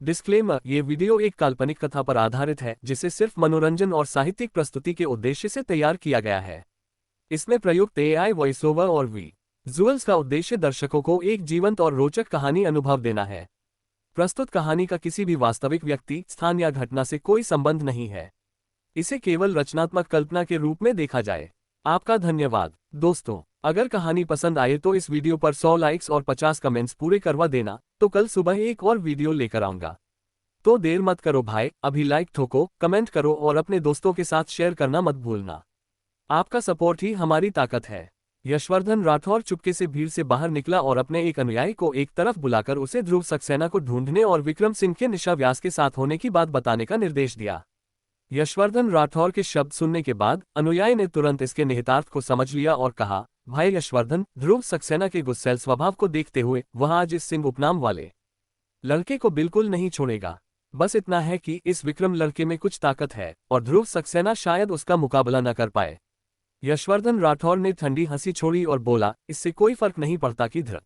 Disclaimer, ये video एक काल्पनिक कथा पर आधारित है जिसे सिर्फ मनोरंजन और साहित्यिक प्रस्तुति के उद्देश्य से तैयार किया गया है। इसमें प्रयुक्त एआई वॉइस ओवर और विजुअल्स का उद्देश्य दर्शकों को एक जीवंत और रोचक कहानी अनुभव देना है। प्रस्तुत कहानी का किसी भी वास्तविक व्यक्ति, स्थान या घटना से कोई संबंध नहीं है। इसे केवल रचनात्मक कल्पना के रूप में देखा जाए। आपका धन्यवाद। दोस्तों, अगर कहानी पसंद आए तो इस वीडियो पर 100 लाइक्स और 50 कमेंट्स पूरे करवा देना, तो कल सुबह एक और वीडियो लेकर आऊंगा। तो देर मत करो भाई, अभी लाइक ठोको, कमेंट करो और अपने दोस्तों के साथ शेयर करना मत भूलना। आपका सपोर्ट ही हमारी ताकत है। यशवर्धन राठौर चुपके से भीड़ से बाहर निकला और अपने एक अनुयायी को एक तरफ बुलाकर उसे ध्रुव सक्सेना को ढूंढने और विक्रम सिंह के निशा व्यास के साथ होने की बात बताने का निर्देश दिया। यशवर्धन राठौर के शब्द सुनने के बाद अनुयायी ने तुरंत इसके निहितार्थ को समझ लिया और कहा, भाई यशवर्धन, ध्रुव सक्सेना के गुस्सैल स्वभाव को देखते हुए वह आज इस सिंह उपनाम वाले लड़के को बिल्कुल नहीं छोड़ेगा। बस इतना है कि इस विक्रम लड़के में कुछ ताकत है और ध्रुव सक्सेना शायद उसका मुकाबला न कर पाए। यशवर्धन राठौर ने ठंडी हंसी छोड़ी और बोला, इससे कोई फर्क नहीं पड़ता कि ध्रुव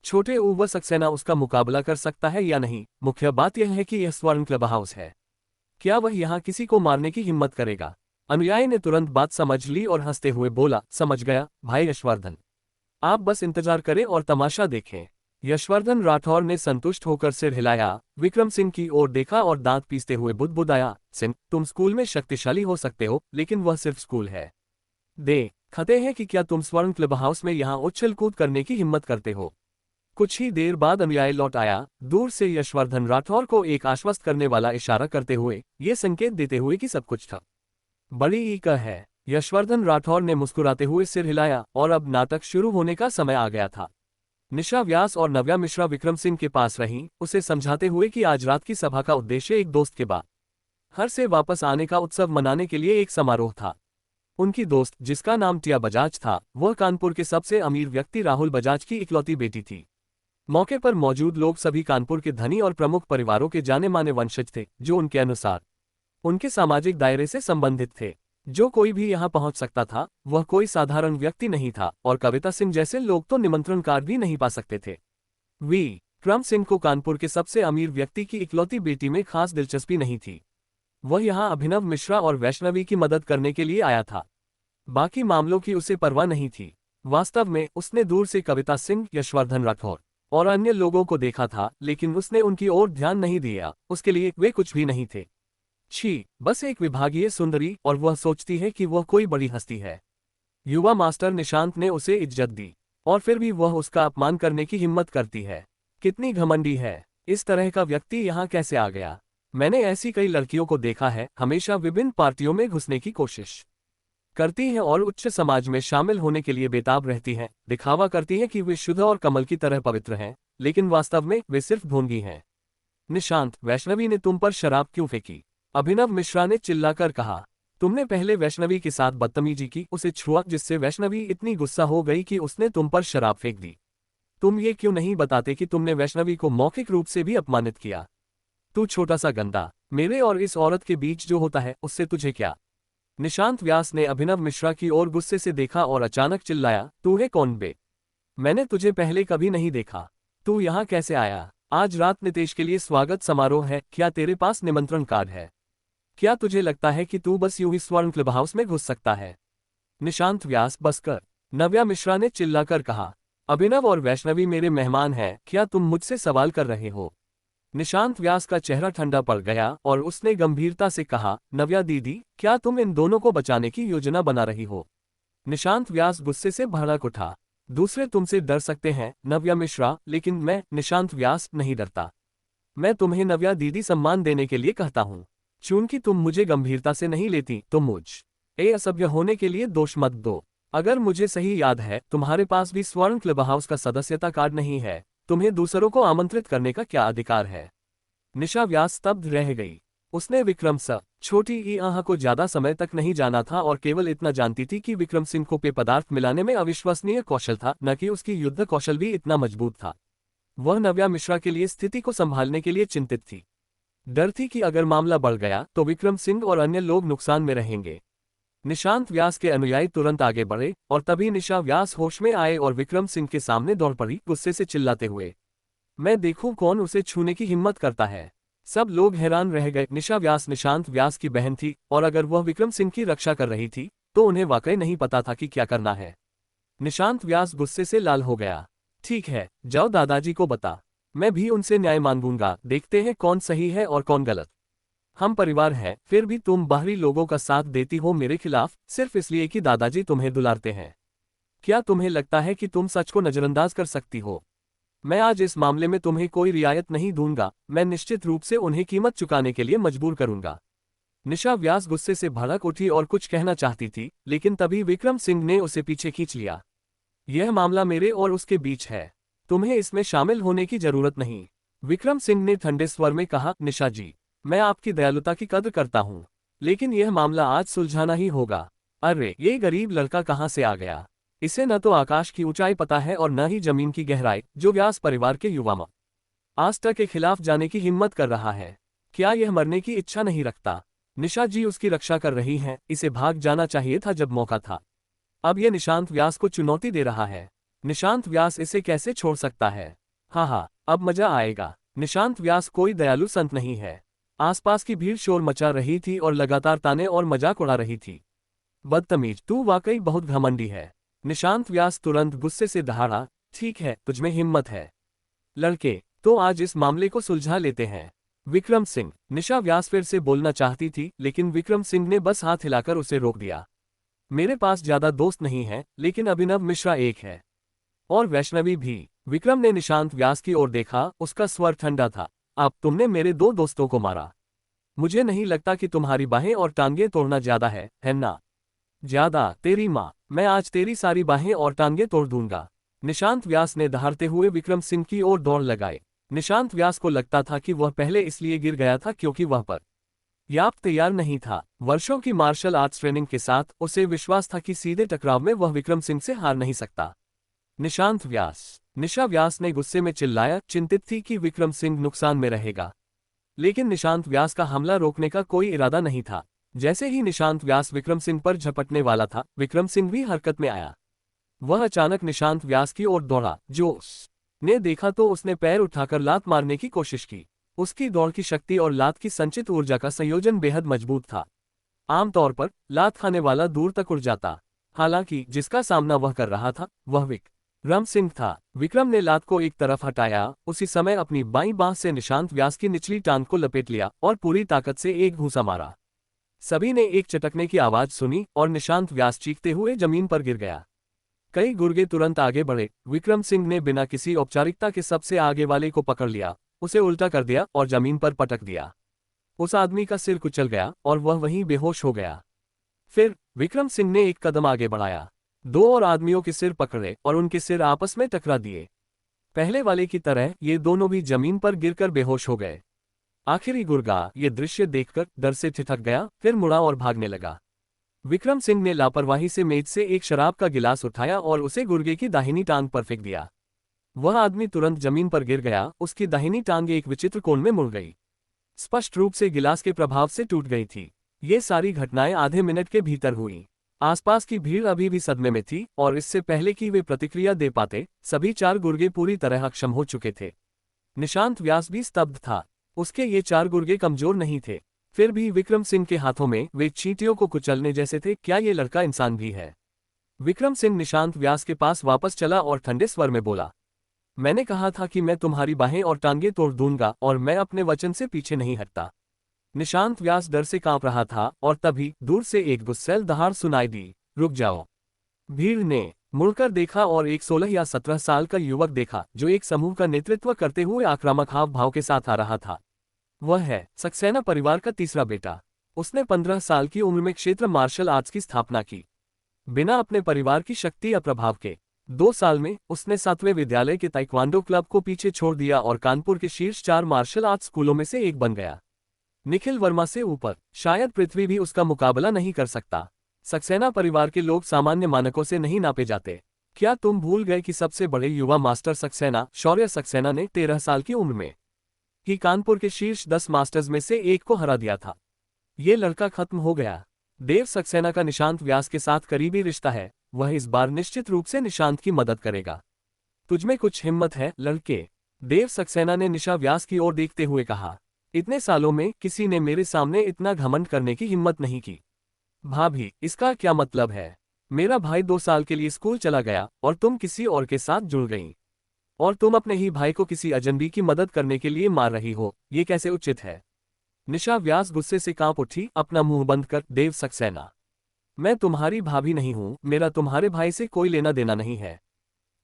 छोटे व सक्सेना उसका मुकाबला कर सकता है या नहीं। मुख्य बात यह है कि यह स्वर्ण क्लब हाउस है। क्या वह यहाँ किसी को मारने की हिम्मत करेगा? अनुयायी ने तुरंत बात समझ ली और हंसते हुए बोला, समझ गया भाई यशवर्धन, आप बस इंतजार करें और तमाशा देखें। यशवर्धन राठौर ने संतुष्ट होकर सिर हिलाया, विक्रम सिंह की ओर देखा और दांत पीसते हुए बुदबुदाया, सिंह, तुम स्कूल में शक्तिशाली हो सकते हो, लेकिन वह सिर्फ स्कूल है। खते हैं कि क्या तुम स्वर्ण क्लब हाउस में यहाँ उछल कूद करने की हिम्मत करते हो। कुछ ही देर बाद अनुयायी लौट आया, दूर से यशवर्धन राठौर को एक आश्वस्त करने वाला इशारा करते हुए, ये संकेत देते हुए कि सब कुछ था बड़ी ईक है। यशवर्धन राठौर ने मुस्कुराते हुए सिर हिलाया और अब नाटक शुरू होने का समय आ गया था। निशा व्यास और नव्या मिश्रा विक्रम सिंह के पास रहीं, उसे समझाते हुए कि आज रात की सभा का उद्देश्य एक दोस्त के बाहर से वापस आने का उत्सव मनाने के लिए एक समारोह था। उनकी दोस्त, जिसका नाम टिया बजाज था, वह कानपुर के सबसे अमीर व्यक्ति राहुल बजाज की इकलौती बेटी थी। मौके पर मौजूद लोग सभी कानपुर के धनी और प्रमुख परिवारों के जाने माने वंशज थे, जो उनके अनुसार उनके सामाजिक दायरे से संबंधित थे। जो कोई भी यहाँ पहुंच सकता था, वह कोई साधारण व्यक्ति नहीं था और कविता सिंह जैसे लोग तो निमंत्रण कार्ड भी नहीं पा सकते थे। विक्रम सिंह को कानपुर के सबसे अमीर व्यक्ति की इकलौती बेटी में खास दिलचस्पी नहीं थी। वह यहाँ अभिनव मिश्रा और वैष्णवी की मदद करने के लिए आया था। बाकी मामलों की उसे परवाह नहीं थी। वास्तव में उसने दूर से कविता सिंह, यशवर्धन राठौर और अन्य लोगों को देखा था, लेकिन उसने उनकी ओर ध्यान नहीं दिया। उसके लिए वे कुछ भी नहीं थे। छी, बस एक विभागीय सुंदरी, और वह सोचती है कि वह कोई बड़ी हस्ती है। युवा मास्टर निशांत ने उसे इज्जत दी और फिर भी वह उसका अपमान करने की हिम्मत करती है। कितनी घमंडी है। इस तरह का व्यक्ति यहाँ कैसे आ गया? मैंने ऐसी कई लड़कियों को देखा है, हमेशा विभिन्न पार्टियों में घुसने की कोशिश करती हैं और उच्च समाज में शामिल होने के लिए बेताब रहती हैं। दिखावा करती हैं कि वे शुद्ध और कमल की तरह पवित्र हैं, लेकिन वास्तव में वे सिर्फ ढोंगी हैं। निशांत, वैष्णवी ने तुम पर शराब क्यों फेंकी? अभिनव मिश्रा ने चिल्लाकर कहा। तुमने पहले वैष्णवी के साथ बदतमीजी की, उसे छुआ, जिससे वैष्णवी इतनी गुस्सा हो गई कि उसने तुम पर शराब फेंक दी। तुम ये क्यों नहीं बताते कि तुमने वैष्णवी को मौखिक रूप से भी अपमानित किया? तू छोटा सा गंदा, मेरे और इस औरत के बीच जो होता है उससे तुझे क्या? निशांत व्यास ने अभिनव मिश्रा की ओर गुस्से से देखा और अचानक चिल्लाया, तू है कौन बे? मैंने तुझे पहले कभी नहीं देखा। तू यहाँ कैसे आया? आज रात नितेश के लिए स्वागत समारोह है, क्या तेरे पास निमंत्रण कार्ड है? क्या तुझे लगता है कि तू बस यूं ही स्वर्ण क्लब हाउस में घुस सकता है? निशांत व्यास, बस कर, नव्या मिश्रा ने चिल्लाकर कहा। अभिनव और वैष्णवी मेरे मेहमान हैं, क्या तुम मुझसे सवाल कर रहे हो? निशांत व्यास का चेहरा ठंडा पड़ गया और उसने गंभीरता से कहा, नव्या दीदी, क्या तुम इन दोनों को बचाने की योजना बना रही हो? निशांत व्यास गुस्से से भड़क उठा। दूसरे तुमसे डर सकते हैं नव्या मिश्रा, लेकिन मैं, निशांत व्यास, नहीं डरता। मैं तुम्हें नव्या दीदी सम्मान देने के लिए कहता हूँ। चूंकि तुम मुझे गंभीरता से नहीं लेती, तो मुझ असभ्य होने के लिए दोष मत दो। अगर मुझे सही याद है, तुम्हारे पास भी स्वर्ण क्लब हाउस का सदस्यता कार्ड नहीं है। तुम्हें दूसरों को आमंत्रित करने का क्या अधिकार है? निशा व्यास स्तब्ध रह गई। उसने विक्रम छोटी ईआह को ज्यादा समय तक नहीं जाना था और केवल इतना जानती थी कि विक्रम सिंह को पेय पदार्थ मिलाने में अविश्वसनीय कौशल था, न कि उसकी युद्ध कौशल भी इतना मजबूत था। वह नव्या मिश्रा के लिए स्थिति को संभालने के लिए चिंतित थी। डर थी कि अगर मामला बढ़ गया तो विक्रम सिंह और अन्य लोग नुकसान में रहेंगे। निशांत व्यास के अनुयायी तुरंत आगे बढ़े और तभी निशा व्यास होश में आए और विक्रम सिंह के सामने दौड़ पड़ी, गुस्से से चिल्लाते हुए, मैं देखूं कौन उसे छूने की हिम्मत करता है। सब लोग हैरान रह गए। निशा व्यास निशांत व्यास की बहन थी और अगर वह विक्रम सिंह की रक्षा कर रही थी तो उन्हें वाकई नहीं पता था कि क्या करना है। निशांत व्यास गुस्से से लाल हो गया। ठीक है, जाओ दादाजी को बता, मैं भी उनसे न्याय मांगूंगा, देखते हैं कौन सही है और कौन गलत। हम परिवार हैं, फिर भी तुम बाहरी लोगों का साथ देती हो मेरे खिलाफ, सिर्फ इसलिए कि दादाजी तुम्हें दुलारते हैं। क्या तुम्हें लगता है कि तुम सच को नजरअंदाज कर सकती हो? मैं आज इस मामले में तुम्हें कोई रियायत नहीं दूंगा, मैं निश्चित रूप से उन्हें कीमत चुकाने के लिए मजबूर करूंगा। निशा व्यास गुस्से से भड़क उठी और कुछ कहना चाहती थी, लेकिन तभी विक्रम सिंह ने उसे पीछे खींच लिया। यह मामला मेरे और उसके बीच है, तुम्हें इसमें शामिल होने की जरूरत नहीं, विक्रम सिंह ने ठंडे स्वर में कहा। निशा जी, मैं आपकी दयालुता की कद्र करता हूं, लेकिन यह मामला आज सुलझाना ही होगा। अरे, ये गरीब लड़का कहां से आ गया? इसे न तो आकाश की ऊंचाई पता है और न ही जमीन की गहराई, जो व्यास परिवार के युवा में आस्था के खिलाफ जाने की हिम्मत कर रहा है। क्या यह मरने की इच्छा नहीं रखता? निशा जी उसकी रक्षा कर रही हैं, इसे भाग जाना चाहिए था जब मौका था। अब यह निशांत व्यास को चुनौती दे रहा है। निशांत व्यास इसे कैसे छोड़ सकता है? हाँ, अब मजा आएगा। निशांत व्यास कोई दयालु संत नहीं है। आसपास की भीड़ शोर मचा रही थी और लगातार ताने और मजाक उड़ा रही थी। बदतमीज, तू वाकई बहुत घमंडी है। निशांत व्यास तुरंत गुस्से से दहाड़ा। ठीक है, तुझमें हिम्मत है। लड़के, तो आज इस मामले को सुलझा लेते हैं। विक्रम सिंह, निशा व्यास फिर से बोलना चाहती थी, लेकिन विक्रम सिंह ने बस हाथ हिलाकर उसे रोक दिया। मेरे पास ज्यादा दोस्त नहीं है, लेकिन अभिनव मिश्रा एक है, और वैष्णवी भी। विक्रम ने निशांत व्यास की ओर देखा, उसका स्वर ठंडा था। अब तुमने मेरे दो दोस्तों को मारा। मुझे नहीं लगता कि तुम्हारी बाहें और टांगें तोड़ना ज्यादा है ना? ज्यादा, तेरी माँ, मैं आज तेरी सारी बाहें और टांगें तोड़ दूंगा। निशांत व्यास ने दहाड़ते हुए विक्रम सिंह की ओर दौड़ लगाए। निशांत व्यास को लगता था कि वह पहले इसलिए गिर गया था क्योंकि वह पर याप तैयार नहीं था। वर्षों की मार्शल आर्ट्स ट्रेनिंग के साथ उसे विश्वास था कि सीधे टकराव में वह विक्रम सिंह से हार नहीं सकता। निशांत व्यास, निशा व्यास ने गुस्से में चिल्लाया, चिंतित थी कि विक्रम सिंह नुकसान में रहेगा। लेकिन निशांत व्यास का हमला रोकने का कोई इरादा नहीं था। जैसे ही निशांत व्यास विक्रम सिंह पर झपटने वाला था, विक्रम सिंह भी हरकत में आया। वह अचानक निशांत व्यास की ओर दौड़ा। जो उसने देखा तो उसने पैर उठाकर लात मारने की कोशिश की। उसकी दौड़ की शक्ति और लात की संचित ऊर्जा का संयोजन बेहद मजबूत था। आमतौर पर लात खाने वाला दूर तक उड़ जाता, हालांकि जिसका सामना वह कर रहा था वह विक्रम सिंह था। विक्रम ने लात को एक तरफ हटाया, उसी समय अपनी बाईं बांह से निशांत व्यास की निचली टांग को लपेट लिया और पूरी ताकत से एक घूंसा मारा। सभी ने एक चटकने की आवाज सुनी और निशांत व्यास चीखते हुए जमीन पर गिर गया। कई गुर्गे तुरंत आगे बढ़े। विक्रम सिंह ने बिना किसी औपचारिकता के सबसे आगे वाले को पकड़ लिया, उसे उल्टा कर दिया और जमीन पर पटक दिया। उस आदमी का सिर कुचल गया और वह वहीं बेहोश हो गया। फिर विक्रम सिंह ने एक कदम आगे बढ़ाया, दो और आदमियों के सिर पकड़े और उनके सिर आपस में टकरा दिए। पहले वाले की तरह ये दोनों भी जमीन पर गिरकर बेहोश हो गए। आखिरी गुर्गा ये दृश्य देखकर डर से ठिठक गया, फिर मुड़ा और भागने लगा। विक्रम सिंह ने लापरवाही से मेज से एक शराब का गिलास उठाया और उसे गुर्गे की दाहिनी टांग पर फेंक दिया। वह आदमी तुरंत जमीन पर गिर गया, उसकी दाहिनी टांग एक विचित्र कोण में मुड़ गई, स्पष्ट रूप से गिलास के प्रभाव से टूट गई थी। ये सारी घटनाएं आधे मिनट के भीतर हुई। आसपास की भीड़ अभी भी सदमे में थी और इससे पहले कि वे प्रतिक्रिया दे पाते, सभी चार गुर्गे पूरी तरह अक्षम हो चुके थे। निशांत व्यास भी स्तब्ध था। उसके ये चार गुर्गे कमजोर नहीं थे, फिर भी विक्रम सिंह के हाथों में वे चींटियों को कुचलने जैसे थे। क्या ये लड़का इंसान भी है? विक्रम सिंह निशांत व्यास के पास वापस चला और ठंडे स्वर में बोला, मैंने कहा था कि मैं तुम्हारी बाहें और टांगें तोड़ दूंगा और मैं अपने वचन से पीछे नहीं हटता। निशांत व्यास डर से कांप रहा था और तभी दूर से एक गुस्सैल दहाड़ सुनाई दी, रुक जाओ। भीड़ ने मुड़कर देखा और एक 16 या 17 साल का युवक देखा जो एक समूह का नेतृत्व करते हुए आक्रामक हाव भाव के साथ आ रहा था। वह है सक्सेना परिवार का तीसरा बेटा। उसने 15 साल की उम्र में क्षेत्र मार्शल आर्ट्स की स्थापना की। बिना अपने परिवार की शक्ति या प्रभाव के 2 साल में उसने 7वें विद्यालय के ताइक्वांडो क्लब को पीछे छोड़ दिया और कानपुर के शीर्ष 4 मार्शल आर्ट्स स्कूलों में से एक बन गया। निखिल वर्मा से ऊपर शायद पृथ्वी भी उसका मुकाबला नहीं कर सकता। सक्सेना परिवार के लोग सामान्य मानकों से नहीं नापे जाते। क्या तुम भूल गए कि सबसे बड़े युवा मास्टर सक्सेना, शौर्य सक्सेना ने 13 साल की उम्र में ही कानपुर के शीर्ष 10 मास्टर्स में से एक को हरा दिया था? ये लड़का खत्म हो गया। देव सक्सेना का निशांत व्यास के साथ करीबी रिश्ता है, वह इस बार निश्चित रूप से निशांत की मदद करेगा। तुझमें कुछ हिम्मत है लड़के, देव सक्सेना ने निशा व्यास की ओर देखते हुए कहा। इतने सालों में किसी ने मेरे सामने इतना घमंड करने की हिम्मत नहीं की। भाभी, इसका क्या मतलब है? मेरा भाई 2 साल के लिए स्कूल चला गया और तुम किसी और के साथ जुड़ गई। और तुम अपने ही भाई को किसी अजनबी की मदद करने के लिए मार रही हो, ये कैसे उचित है? निशा व्यास गुस्से से कांप उठी, अपना मुंह बंद कर। देव सक्सेना, मैं तुम्हारी भाभी नहीं हूं, मेरा तुम्हारे भाई से कोई लेना देना नहीं है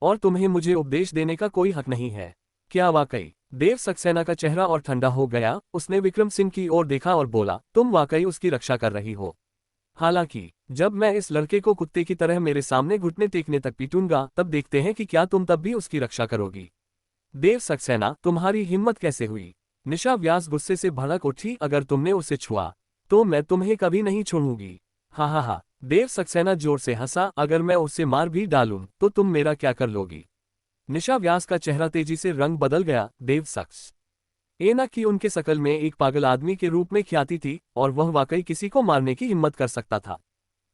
और तुम्हें मुझे उपदेश देने का कोई हक नहीं है। क्या वाकई? देव सक्सेना का चेहरा और ठंडा हो गया। उसने विक्रम सिंह की ओर देखा और बोला, तुम वाकई उसकी रक्षा कर रही हो? हालांकि जब मैं इस लड़के को कुत्ते की तरह मेरे सामने घुटने टेकने तक पीटूंगा, तब देखते हैं कि क्या तुम तब भी उसकी रक्षा करोगी। देव सक्सेना, तुम्हारी हिम्मत कैसे हुई? निशा व्यास गुस्से से भड़क उठी, अगर तुमने उसे छुआ तो मैं तुम्हें कभी नहीं छोड़ूंगी। हाँ हाँ हाँ। देव सक्सेना जोर से हंसा, अगर मैं उसे मार भी डालूं तो तुम मेरा क्या कर लोगी? निशा व्यास का चेहरा तेजी से रंग बदल गया। देव सक्स एना की उनके शकल में एक पागल आदमी के रूप में ख्याति थी और वह वाकई किसी को मारने की हिम्मत कर सकता था।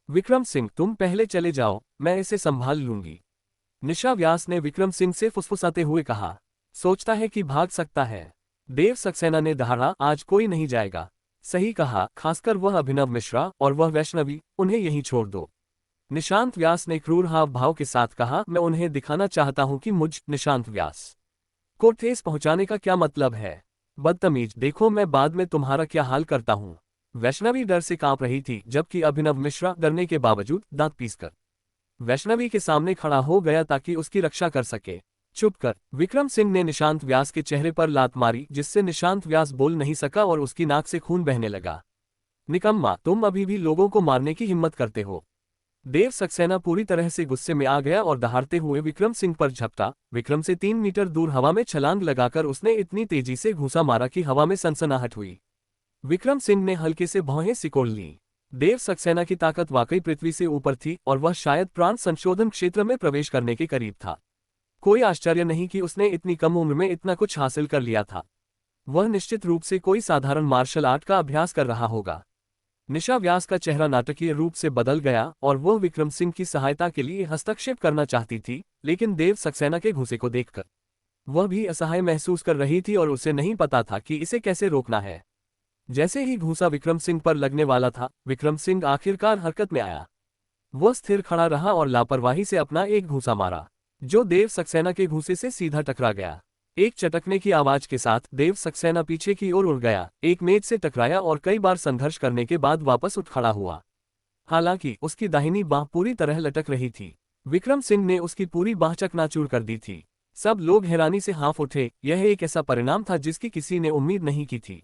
विक्रम सिंह, तुम पहले चले जाओ, मैं इसे संभाल लूंगी। निशा व्यास ने विक्रम सिंह से फुसफुसाते हुए कहा। सोचता है कि भाग सकता है? देव सक्सेना ने दहाड़ा, आज कोई नहीं जाएगा। सही कहा, खासकर वह अभिनव मिश्रा और वह वैष्णवी, उन्हें यहीं छोड़ दो। निशांत व्यास ने क्रूर हाव भाव के साथ कहा, मैं उन्हें दिखाना चाहता हूं कि मुझ निशांत व्यास को ठेस पहुंचाने का क्या मतलब है। बदतमीज, देखो मैं बाद में तुम्हारा क्या हाल करता हूं। वैष्णवी डर से कांप रही थी, जबकि अभिनव मिश्रा डरने के बावजूद दांत पीसकर वैष्णवी के सामने खड़ा हो गया ताकि उसकी रक्षा कर सके। चुप कर, विक्रम सिंह ने निशांत व्यास के चेहरे पर लात मारी, जिससे निशांत व्यास बोल नहीं सका और उसकी नाक से खून बहने लगा। निकम्मा, तुम अभी भी लोगों को मारने की हिम्मत करते हो। देव सक्सेना पूरी तरह से गुस्से में आ गया और दहाड़ते हुए विक्रम सिंह पर झपटा। विक्रम से 3 मीटर दूर हवा में छलांग लगाकर उसने इतनी तेजी से घूंसा मारा कि हवा में सनसनाहट हुई। विक्रम सिंह ने हल्के से भौहें सिकोड़ लीं। देव सक्सेना की ताकत वाकई पृथ्वी से ऊपर थी और वह शायद प्रांत संशोधन क्षेत्र में प्रवेश करने के करीब था। कोई आश्चर्य नहीं कि उसने इतनी कम उम्र में इतना कुछ हासिल कर लिया था। वह निश्चित रूप से कोई साधारण मार्शल आर्ट का अभ्यास कर रहा होगा। निशा व्यास का चेहरा नाटकीय रूप से बदल गया और वह विक्रम सिंह की सहायता के लिए हस्तक्षेप करना चाहती थी, लेकिन देव सक्सेना के घुसे को देखकर वह भी असहाय महसूस कर रही थी और उसे नहीं पता था कि इसे कैसे रोकना है। जैसे ही घूंसा विक्रम सिंह पर लगने वाला था, विक्रम सिंह आखिरकार हरकत में आया। वह स्थिर खड़ा रहा और लापरवाही से अपना एक घूंसा मारा, जो देव सक्सेना के घूंसे से सीधा टकरा गया। एक चटकने की आवाज के साथ देव सक्सेना पीछे की ओर उड़ गया, एक मेज से टकराया और कई बार संघर्ष करने के बाद वापस उठ खड़ा हुआ। हालांकि उसकी दाहिनी बांह पूरी तरह लटक रही थी। विक्रम सिंह ने उसकी पूरी बांह चकनाचूर कर दी थी। सब लोग हैरानी से हाँफ उठे। यह एक ऐसा परिणाम था जिसकी किसी ने उम्मीद नहीं की थी।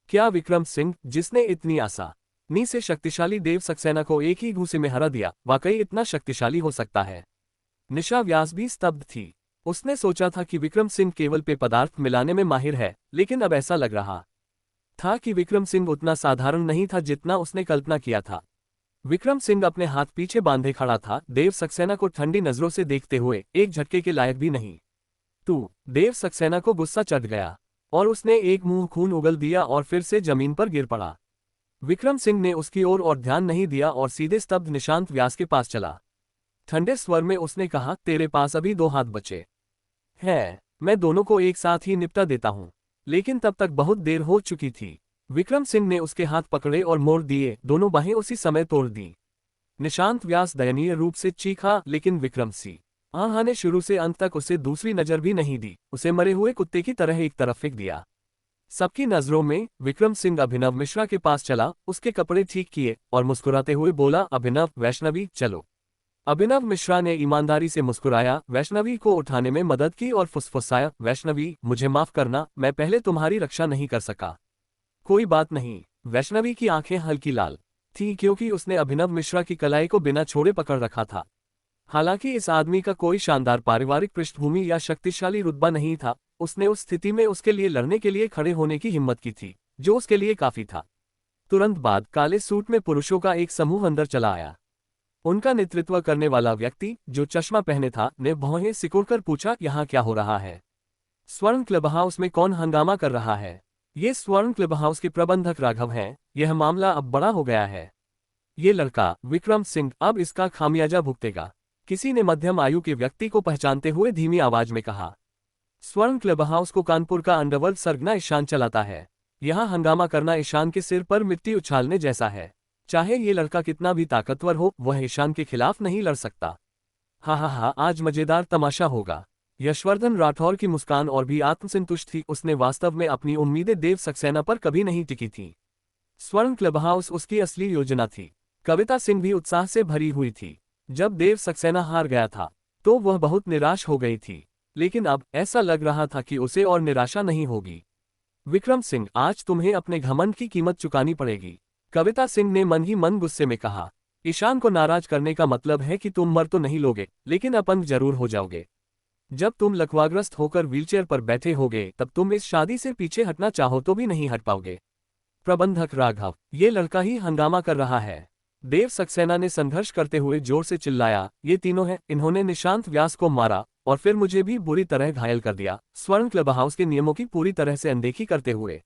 क्या विक्रम सिंह, जिसने इतनी आसानी से शक्तिशाली देव सक्सेना को एक ही घूंसे में हरा दिया, वाकई इतना शक्तिशाली हो सकता है? निशा व्यास भी स्तब्ध थी। उसने सोचा था कि विक्रम सिंह केवल पेय पदार्थ मिलाने में माहिर है, लेकिन अब ऐसा लग रहा था कि विक्रम सिंह उतना साधारण नहीं था जितना उसने कल्पना किया था। विक्रम सिंह अपने हाथ पीछे बांधे खड़ा था, देव सक्सेना को ठंडी नजरों से देखते हुए, एक झटके के लायक भी नहीं। तू? देव सक्सेना को गुस्सा चढ़ गया और उसने एक मुंह खून उगल दिया और फिर से जमीन पर गिर पड़ा। विक्रम सिंह ने उसकी ओर और ध्यान नहीं दिया और सीधे स्तब्ध निशांत व्यास के पास चला। ठंडे स्वर में उसने कहा, तेरे पास अभी 2 हाथ बचे हैं, मैं दोनों को एक साथ ही निपटा देता हूं। लेकिन तब तक बहुत देर हो चुकी थी। विक्रम सिंह ने उसके हाथ पकड़े और मोड़ दिए, दोनों बाहें उसी समय तोड़ दी। निशांत व्यास दयनीय रूप से चीखा, लेकिन विक्रम सिंह ने शुरू से अंत तक उसे दूसरी नजर भी नहीं दी, उसे मरे हुए कुत्ते की तरह एक तरफ फेंक दिया। सबकी नजरों में विक्रम सिंह अभिनव मिश्रा के पास चला, उसके कपड़े ठीक किए और मुस्कुराते हुए बोला, अभिनव, वैष्णवी, चलो। अभिनव मिश्रा ने ईमानदारी से मुस्कुराया, वैष्णवी को उठाने में मदद की और फुसफुसाया, वैष्णवी, मुझे माफ करना, मैं पहले तुम्हारी रक्षा नहीं कर सका। कोई बात नहीं। वैष्णवी की आंखें हल्की लाल थीं क्योंकि उसने अभिनव मिश्रा की कलाई को बिना छोड़े पकड़ रखा था। हालांकि इस आदमी का कोई शानदार पारिवारिक पृष्ठभूमि या शक्तिशाली रुतबा नहीं था, उसने उस स्थिति में उसके लिए लड़ने के लिए खड़े होने की हिम्मत की थी, जो उसके लिए काफी था। तुरंत बाद काले सूट में पुरुषों का एक समूह अंदर चला आया। उनका नेतृत्व करने वाला व्यक्ति, जो चश्मा पहने था, ने भौहें सिकोड़कर पूछा, यहाँ क्या हो रहा है? स्वर्ण क्लब हाउस में कौन हंगामा कर रहा है? ये स्वर्ण क्लब हाउस के प्रबंधक राघव हैं। यह मामला अब बड़ा हो गया है। ये लड़का विक्रम सिंह अब इसका खामियाजा भुगतेगा, किसी ने मध्यम आयु के व्यक्ति को पहचानते हुए धीमी आवाज में कहा। स्वर्ण क्लब हाउस को कानपुर का अंडरवर्ल्ड सरगना ईशान चलाता है। यहाँ हंगामा करना ईशान के सिर पर मिट्टी उछालने जैसा है। चाहे ये लड़का कितना भी ताकतवर हो, वह ईशान के खिलाफ नहीं लड़ सकता। हा, आज मजेदार तमाशा होगा। यशवर्धन राठौर की मुस्कान और भी आत्मसंतुष्ट थी। उसने वास्तव में अपनी उम्मीदें देव सक्सेना पर कभी नहीं टिकी थी। स्वर्ण क्लब हाउस उसकी असली योजना थी। कविता सिंह भी उत्साह से भरी हुई थी। जब देव सक्सेना हार गया था तो वह बहुत निराश हो गई थी, लेकिन अब ऐसा लग रहा था कि उसे और निराशा नहीं होगी। विक्रम सिंह, आज तुम्हें अपने घमंड की कीमत चुकानी पड़ेगी, कविता सिंह ने मन ही मन गुस्से में कहा। ईशान को नाराज करने का मतलब है कि तुम मर तो नहीं लोगे, लेकिन अपंग जरूर हो जाओगे। जब तुम लकवाग्रस्त होकर व्हीलचेयर पर बैठे होगे, तब तुम इस शादी से पीछे हटना चाहो तो भी नहीं हट पाओगे। प्रबंधक राघव, ये लड़का ही हंगामा कर रहा है, देव सक्सेना ने संघर्ष करते हुए जोर से चिल्लाया। ये तीनों हैं, इन्होंने निशांत व्यास को मारा और फिर मुझे भी बुरी तरह घायल कर दिया, स्वर्ण क्लब हाउस के नियमों की पूरी तरह से अनदेखी करते हुए।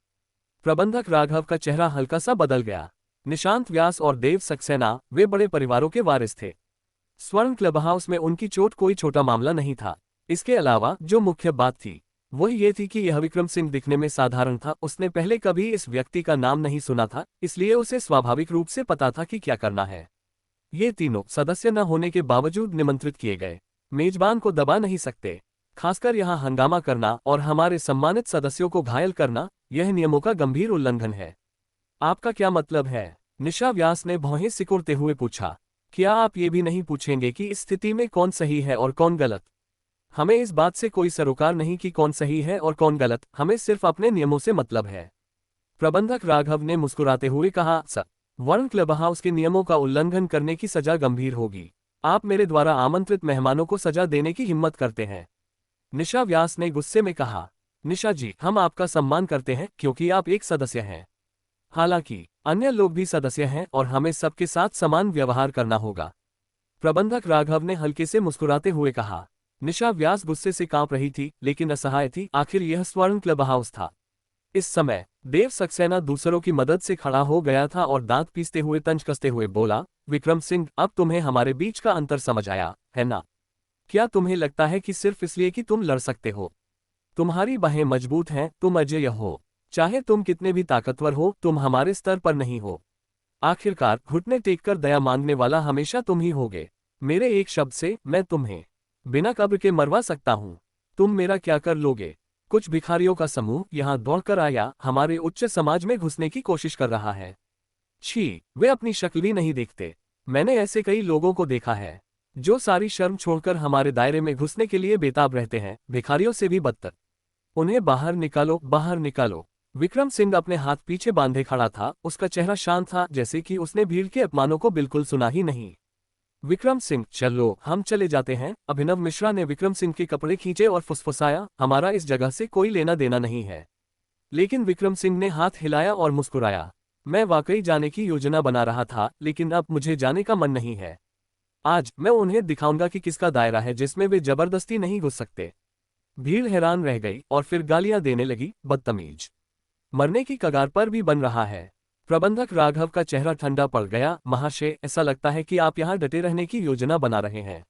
प्रबंधक राघव का चेहरा हल्का सा बदल गया। निशांत व्यास और देव सक्सेना, वे बड़े परिवारों के वारिस थे। स्वर्ण क्लब हाउस में उनकी चोट कोई छोटा मामला नहीं था। इसके अलावा जो मुख्य बात थी वह ये थी कि यह विक्रम सिंह दिखने में साधारण था। उसने पहले कभी इस व्यक्ति का नाम नहीं सुना था, इसलिए उसे स्वाभाविक रूप से पता था कि क्या करना है। ये तीनों सदस्य न होने के बावजूद निमंत्रित किए गए। मेजबान को दबा नहीं सकते, खासकर यहाँ हंगामा करना और हमारे सम्मानित सदस्यों को घायल करना, यह नियमों का गंभीर उल्लंघन है। आपका क्या मतलब है? निशा व्यास ने भौहें सिकुड़ते हुए पूछा। क्या आप ये भी नहीं पूछेंगे कि इस स्थिति में कौन सही है और कौन गलत? हमें इस बात से कोई सरोकार नहीं कि कौन सही है और कौन गलत, हमें सिर्फ अपने नियमों से मतलब है। प्रबंधक राघव ने मुस्कुराते हुए कहा, सर, वर्ण क्लब हाउस के नियमों का उल्लंघन करने की सजा गंभीर होगी। आप मेरे द्वारा आमंत्रित मेहमानों को सजा देने की हिम्मत करते हैं? निशा व्यास ने गुस्से में कहा। निशा जी, हम आपका सम्मान करते हैं क्योंकि आप एक सदस्य हैं। हालांकि अन्य लोग भी सदस्य हैं और हमें सबके साथ समान व्यवहार करना होगा, प्रबंधक राघव ने हल्के से मुस्कुराते हुए कहा। निशा व्यास गुस्से से कांप रही थी, लेकिन असहाय थी। आखिर यह स्वर्ण क्लब हाउस था। इस समय देव सक्सेना दूसरों की मदद से खड़ा हो गया था और दांत पीसते हुए तंज कसते हुए बोला, विक्रम सिंह, अब तुम्हें हमारे बीच का अंतर समझ आया है ना? क्या तुम्हें लगता है कि सिर्फ इसलिए कि तुम लड़ सकते हो, तुम्हारी बाहें मजबूत हैं, तुम अजेय हो? चाहे तुम कितने भी ताकतवर हो, तुम हमारे स्तर पर नहीं हो। आखिरकार घुटने टेककर दया मांगने वाला हमेशा तुम ही होगे। मेरे एक शब्द से मैं तुम्हें बिना कब्र के मरवा सकता हूं। तुम मेरा क्या कर लोगे? कुछ भिखारियों का समूह यहां दौड़कर आया, हमारे उच्च समाज में घुसने की कोशिश कर रहा है। छी, वे अपनी शक्ल भी नहीं देखते। मैंने ऐसे कई लोगों को देखा है जो सारी शर्म छोड़कर हमारे दायरे में घुसने के लिए बेताब रहते हैं, भिखारियों से भी बदतर। उन्हें बाहर निकालो, बाहर निकालो। विक्रम सिंह अपने हाथ पीछे बांधे खड़ा था। उसका चेहरा शांत था, जैसे कि उसने भीड़ के अपमानों को बिल्कुल सुना ही नहीं। विक्रम सिंह, चलो हम चले जाते हैं। अभिनव मिश्रा ने विक्रम सिंह के कपड़े खींचे और फुसफुसाया, हमारा इस जगह से कोई लेना देना नहीं है। लेकिन विक्रम सिंह ने हाथ हिलाया और मुस्कुराया। मैं वाकई जाने की योजना बना रहा था, लेकिन अब मुझे जाने का मन नहीं है। आज मैं उन्हें दिखाऊंगा कि किसका दायरा है जिसमें वे जबरदस्ती नहीं घुस सकते। भीड़ हैरान रह गई और फिर गालियां देने लगी, बदतमीज, मरने की कगार पर भी बन रहा है। प्रबंधक राघव का चेहरा ठंडा पड़ गया। महाशय, ऐसा लगता है कि आप यहाँ डटे रहने की योजना बना रहे हैं।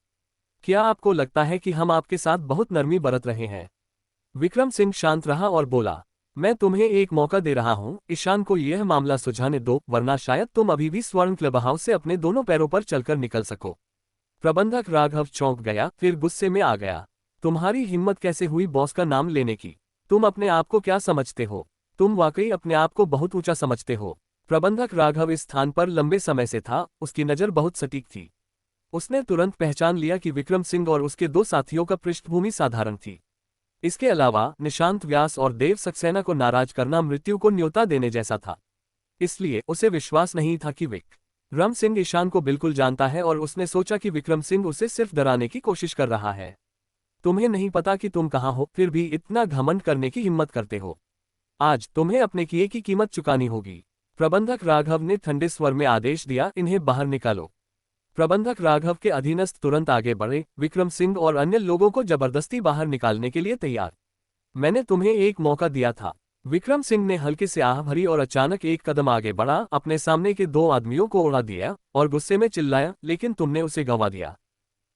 क्या आपको लगता है कि हम आपके साथ बहुत नरमी बरत रहे हैं? विक्रम सिंह शांत रहा और बोला, मैं तुम्हें एक मौका दे रहा हूँ, ईशान को यह मामला सुलझाने दो, वरना शायद तुम अभी भी स्वर्ण क्लब हाउस से अपने दोनों पैरों पर चलकर निकल सको। प्रबंधक राघव चौंक गया, फिर गुस्से में आ गया। तुम्हारी हिम्मत कैसे हुई बॉस का नाम लेने की? तुम अपने आप को क्या समझते हो? तुम वाकई अपने आप को बहुत ऊंचा समझते हो। प्रबंधक राघव इस स्थान पर लंबे समय से था, उसकी नज़र बहुत सटीक थी। उसने तुरंत पहचान लिया कि विक्रम सिंह और उसके दो साथियों का पृष्ठभूमि साधारण थी। इसके अलावा निशांत व्यास और देव सक्सेना को नाराज करना मृत्यु को न्योता देने जैसा था। इसलिए उसे विश्वास नहीं था कि विक्रम सिंह ईशान को बिल्कुल जानता है, और उसने सोचा कि विक्रम सिंह उसे सिर्फ डराने की कोशिश कर रहा है। तुम्हें नहीं पता कि तुम कहाँ हो, फिर भी इतना घमंड करने की हिम्मत करते हो। आज तुम्हें अपने किए की कीमत चुकानी होगी। प्रबंधक राघव ने ठंडे स्वर में आदेश दिया, इन्हें बाहर निकालो। प्रबंधक राघव के अधीनस्थ तुरंत आगे बढ़े, विक्रम सिंह और अन्य लोगों को जबरदस्ती बाहर निकालने के लिए तैयार। मैंने तुम्हें एक मौका दिया था। विक्रम सिंह ने हल्के से आह भरी और अचानक एक कदम आगे बढ़ा, अपने सामने के दो आदमियों को उड़ा दिया और गुस्से में चिल्लाया, लेकिन तुमने उसे गंवा दिया।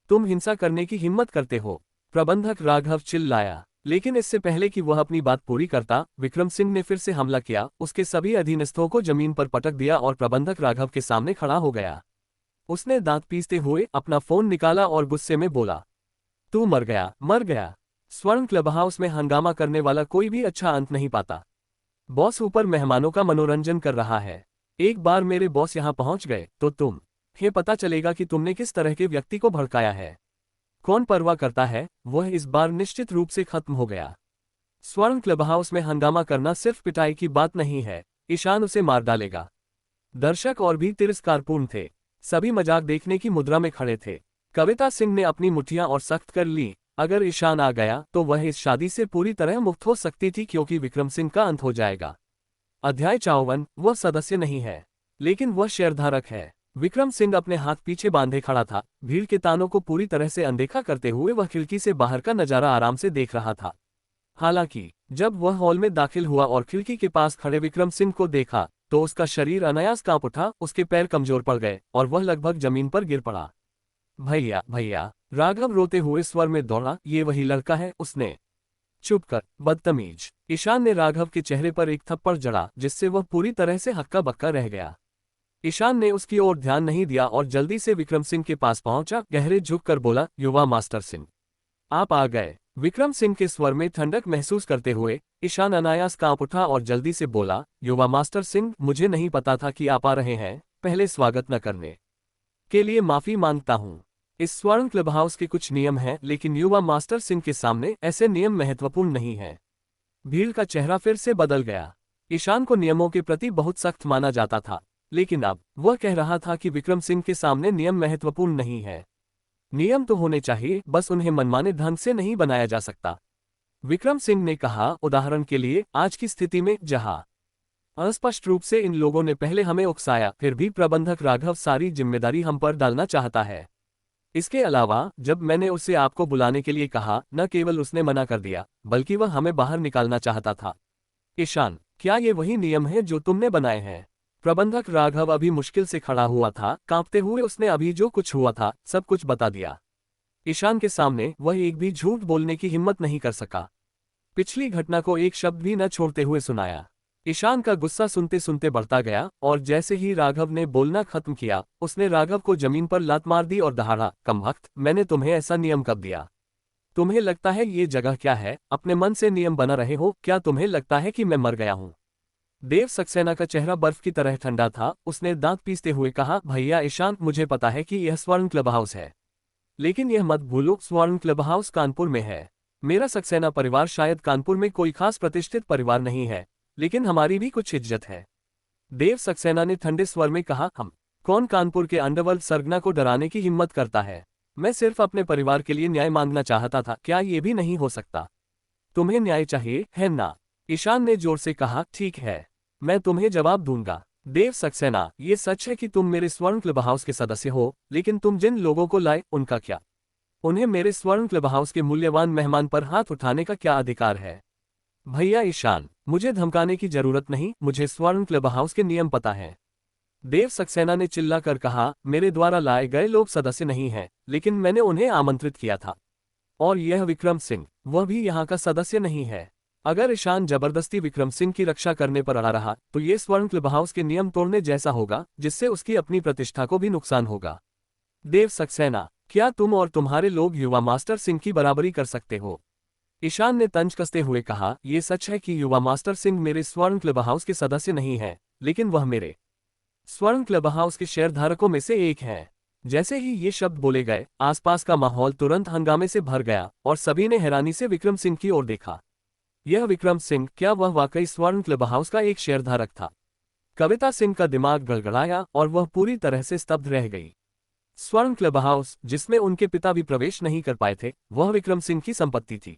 तुम हिंसा करने की हिम्मत करते हो। प्रबंधक राघव चिल्लाया। लेकिन इससे पहले कि वह अपनी बात पूरी करता, विक्रम सिंह ने फिर से हमला किया, उसके सभी अधीनस्थों को जमीन पर पटक दिया और प्रबंधक राघव के सामने खड़ा हो गया। उसने दांत पीसते हुए अपना फोन निकाला और गुस्से में बोला, तू मर गया, मर गया। स्वर्ण क्लब हाउस में हंगामा करने वाला कोई भी अच्छा अंत नहीं पाता। बॉस ऊपर मेहमानों का मनोरंजन कर रहा है। एक बार मेरे बॉस यहां पहुंच गए तो तुम्हें पता चलेगा कि तुमने किस तरह के व्यक्ति को भड़काया है। कौन परवाह करता है, वह इस बार निश्चित रूप से खत्म हो गया। स्वर्ण क्लब हाउस में हंगामा करना सिर्फ पिटाई की बात नहीं है, ईशान उसे मार डालेगा। दर्शक और भी तिरस्कारपूर्ण थे। सभी मजाक देखने की मुद्रा में खड़े थे। कविता सिंह ने अपनी मुठ्ठियां और सख्त कर ली। अगर ईशान आ गया तो वह इस शादी से पूरी तरह मुक्त हो सकती थी, क्योंकि विक्रम सिंह का अंत हो जाएगा। अध्याय 54। वह सदस्य नहीं है, लेकिन वह शेयरधारक है। विक्रम सिंह अपने हाथ पीछे बांधे खड़ा था। भीड़ के तानों को पूरी तरह से अनदेखा करते हुए वह खिड़की से बाहर का नजारा आराम से देख रहा था। हालांकि जब वह हॉल में दाखिल हुआ और खिड़की के पास खड़े विक्रम सिंह को देखा तो उसका शरीर अनायास कांप उठा, उसके पैर कमजोर पड़ गए और वह लगभग जमीन पर गिर पड़ा। भैया, भैया, राघव रोते हुए स्वर में दौड़ा, ये वही लड़का है, उसने। चुप कर, बदतमीज। ईशान ने राघव के चेहरे पर एक थप्पड़ जड़ा, जिससे वह पूरी तरह से हक्का बक्का रह गया। ईशान ने उसकी ओर ध्यान नहीं दिया और जल्दी से विक्रम सिंह के पास पहुंचा, गहरे झुककर बोला, युवा मास्टर सिंह, आप आ गए। विक्रम सिंह के स्वर में ठंडक महसूस करते हुए ईशान अनायास कांप उठा और जल्दी से बोला, युवा मास्टर सिंह, मुझे नहीं पता था कि आप आ रहे हैं। पहले स्वागत न करने के लिए माफी मांगता हूं। इस स्वर्ण क्लब हाउस के कुछ नियम हैं, लेकिन युवा मास्टर सिंह के सामने ऐसे नियम महत्वपूर्ण नहीं हैं। भीड़ का चेहरा फिर से बदल गया। ईशान को नियमों के प्रति बहुत सख्त माना जाता था, लेकिन अब वह कह रहा था कि विक्रम सिंह के सामने नियम महत्वपूर्ण नहीं है। नियम तो होने चाहिए, बस उन्हें मनमाने ढंग से नहीं बनाया जा सकता। विक्रम सिंह ने कहा, उदाहरण के लिए आज की स्थिति में जहां अस्पष्ट रूप से इन लोगों ने पहले हमें उकसाया, फिर भी प्रबंधक राघव सारी जिम्मेदारी हम पर डालना चाहता है। इसके अलावा जब मैंने उसे आपको बुलाने के लिए कहा, न केवल उसने मना कर दिया, बल्कि वह हमें बाहर निकालना चाहता था। ईशान, क्या ये वही नियम है जो तुमने बनाए हैं? प्रबंधक राघव अभी मुश्किल से खड़ा हुआ था। कांपते हुए उसने अभी जो कुछ हुआ था सब कुछ बता दिया। ईशान के सामने वह एक भी झूठ बोलने की हिम्मत नहीं कर सका। पिछली घटना को एक शब्द भी न छोड़ते हुए सुनाया। ईशान का गुस्सा सुनते सुनते बढ़ता गया और जैसे ही राघव ने बोलना खत्म किया, उसने राघव को जमीन पर लात मार दी और दहाड़ा, कमबख्त, मैंने तुम्हें ऐसा नियम कब दिया? तुम्हें लगता है ये जगह क्या है? अपने मन से नियम बना रहे हो? क्या तुम्हें लगता है कि मैं मर गया हूं? देव सक्सेना का चेहरा बर्फ की तरह ठंडा था। उसने दांत पीसते हुए कहा, भैया ईशान, मुझे पता है कि यह स्वर्ण क्लब हाउस है, लेकिन यह मत भूलो, स्वर्ण क्लब हाउस कानपुर में है। मेरा सक्सेना परिवार शायद कानपुर में कोई खास प्रतिष्ठित परिवार नहीं है, लेकिन हमारी भी कुछ इज्जत है। देव सक्सेना ने ठंडे स्वर में कहा, हम कौन कानपुर के अंडरवर्ल्ड सरगना को डराने की हिम्मत करता है? मैं सिर्फ अपने परिवार के लिए न्याय मांगना चाहता था। क्या ये भी नहीं हो सकता? तुम्हें न्याय चाहिए है ना? ईशान ने जोर से कहा, ठीक है, मैं तुम्हें जवाब दूंगा। देव सक्सेना, ये सच है कि तुम मेरे स्वर्ण क्लब हाउस के सदस्य हो, लेकिन तुम जिन लोगों को लाए उनका क्या? उन्हें मेरे स्वर्ण क्लब हाउस के मूल्यवान मेहमान पर हाथ उठाने का क्या अधिकार है? भैया ईशान, मुझे धमकाने की जरूरत नहीं, मुझे स्वर्ण क्लब हाउस के नियम पता है। देव सक्सेना ने चिल्लाकर कहा, मेरे द्वारा लाए गए लोग सदस्य नहीं हैं, लेकिन मैंने उन्हें आमंत्रित किया था। और यह विक्रम सिंह, वह भी यहाँ का सदस्य नहीं है। अगर ईशान जबरदस्ती विक्रम सिंह की रक्षा करने पर अड़ा रहा तो ये स्वर्ण क्लब हाउस के नियम तोड़ने जैसा होगा, जिससे उसकी अपनी प्रतिष्ठा को भी नुकसान होगा। देव सक्सेना, क्या तुम और तुम्हारे लोग युवा मास्टर सिंह की बराबरी कर सकते हो? ईशान ने तंज कसते हुए कहा, यह सच है कि युवा मास्टर सिंह मेरे स्वर्ण क्लब हाउस के सदस्य नहीं है, लेकिन वह मेरे स्वर्ण क्लब हाउस के शेयरधारकों में से एक है। जैसे ही ये शब्द बोले गए, आसपास का माहौल तुरंत हंगामे से भर गया और सभी ने हैरानी से विक्रम सिंह की ओर देखा। यह विक्रम सिंह, क्या वह वाकई स्वर्ण क्लब हाउस का एक शेयरधारक था? कविता सिंह का दिमाग गड़गड़ाया और वह पूरी तरह से स्तब्ध रह गई। स्वर्ण क्लब हाउस, जिसमें उनके पिता भी प्रवेश नहीं कर पाए थे, वह विक्रम सिंह की संपत्ति थी।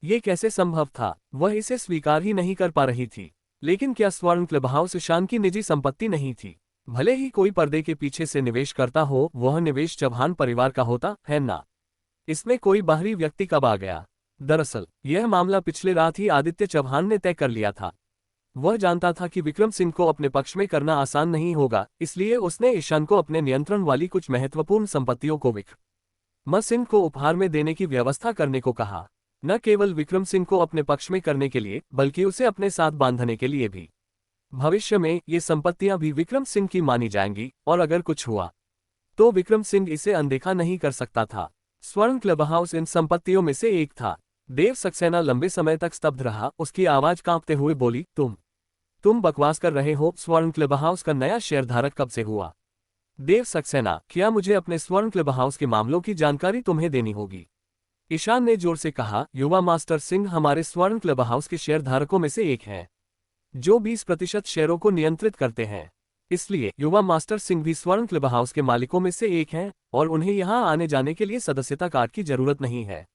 ये कैसे संभव था? वह इसे स्वीकार ही नहीं कर पा रही थी। लेकिन क्या स्वर्ण क्लब हाउस ईशान की निजी संपत्ति नहीं थी? भले ही कोई पर्दे के पीछे से निवेश करता हो, वह निवेश चौहान परिवार का होता है ना? इसमें कोई बाहरी व्यक्ति कब आ गया? दरअसल यह मामला पिछले रात ही आदित्य चौहान ने तय कर लिया था। वह जानता था कि विक्रम सिंह को अपने पक्ष में करना आसान नहीं होगा, इसलिए उसने ईशान को अपने नियंत्रण वाली कुछ महत्वपूर्ण संपत्तियों को विक्रम सिंह को उपहार में देने की व्यवस्था करने को कहा। न केवल विक्रम सिंह को अपने पक्ष में करने के लिए बल्कि उसे अपने साथ बांधने के लिए भी। भविष्य में ये संपत्तियां भी विक्रम सिंह की मानी जाएंगी और अगर कुछ हुआ तो विक्रम सिंह इसे अनदेखा नहीं कर सकता था। स्वर्ण क्लब हाउस इन संपत्तियों में से एक था। देव सक्सेना लंबे समय तक स्तब्ध रहा, उसकी आवाज कांपते हुए बोली, तुम बकवास कर रहे हो। स्वर्ण क्लब हाउस का नया शेयरधारक कब से हुआ? देव सक्सेना, क्या मुझे अपने स्वर्ण क्लब हाउस के मामलों की जानकारी तुम्हें देनी होगी? ईशान ने जोर से कहा। युवा मास्टर सिंह हमारे स्वर्ण क्लब हाउस के शेयरधारकों में से एक हैं, जो 20% शेयरों को नियंत्रित करते हैं। इसलिए युवा मास्टर सिंह भी स्वर्ण क्लब हाउस के मालिकों में से एक हैं और उन्हें यहां आने जाने के लिए सदस्यता कार्ड की जरूरत नहीं है।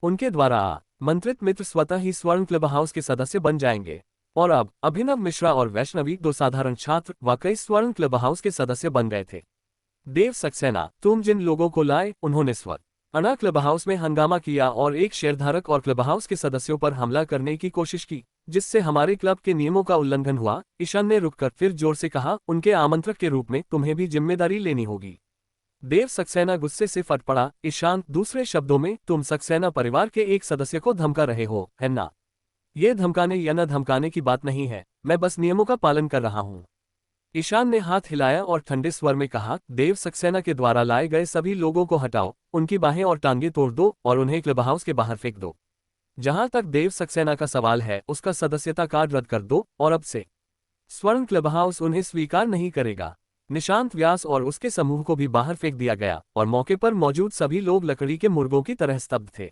उनके द्वारा आमंत्रित मित्र स्वतः ही स्वर्ण क्लब हाउस के सदस्य बन जाएंगे। और अब अभिनव मिश्रा और वैष्णवी, 2 साधारण छात्र, वाकई स्वर्ण क्लब हाउस के सदस्य बन गए थे। देव सक्सेना, तुम जिन लोगों को लाए उन्होंने स्वर्ण क्लब हाउस में हंगामा किया और एक शेयरधारक और क्लब हाउस के सदस्यों पर हमला करने की कोशिश की, जिससे हमारे क्लब के नियमों का उल्लंघन हुआ। ईशान ने रुककर फिर जोर से कहा, उनके आमंत्रक के रूप में तुम्हें भी जिम्मेदारी लेनी होगी। देव सक्सेना गुस्से से फट पड़ा। ईशान, दूसरे शब्दों में तुम सक्सेना परिवार के एक सदस्य को धमका रहे हो, है ना? ये धमकाने या न धमकाने की बात नहीं है, मैं बस नियमों का पालन कर रहा हूँ। ईशान ने हाथ हिलाया और ठंडे स्वर में कहा, देव सक्सेना के द्वारा लाए गए सभी लोगों को हटाओ, उनकी बाहें और टांगें तोड़ दो और उन्हें क्लब हाउस के बाहर फेंक दो। जहां तक देव सक्सेना का सवाल है, उसका सदस्यता कार्ड रद्द कर दो और अब से स्वर्ण क्लब हाउस उन्हें स्वीकार नहीं करेगा। निशांत व्यास और उसके समूह को भी बाहर फेंक दिया गया और मौके पर मौजूद सभी लोग लकड़ी के मुर्गों की तरह स्तब्ध थे।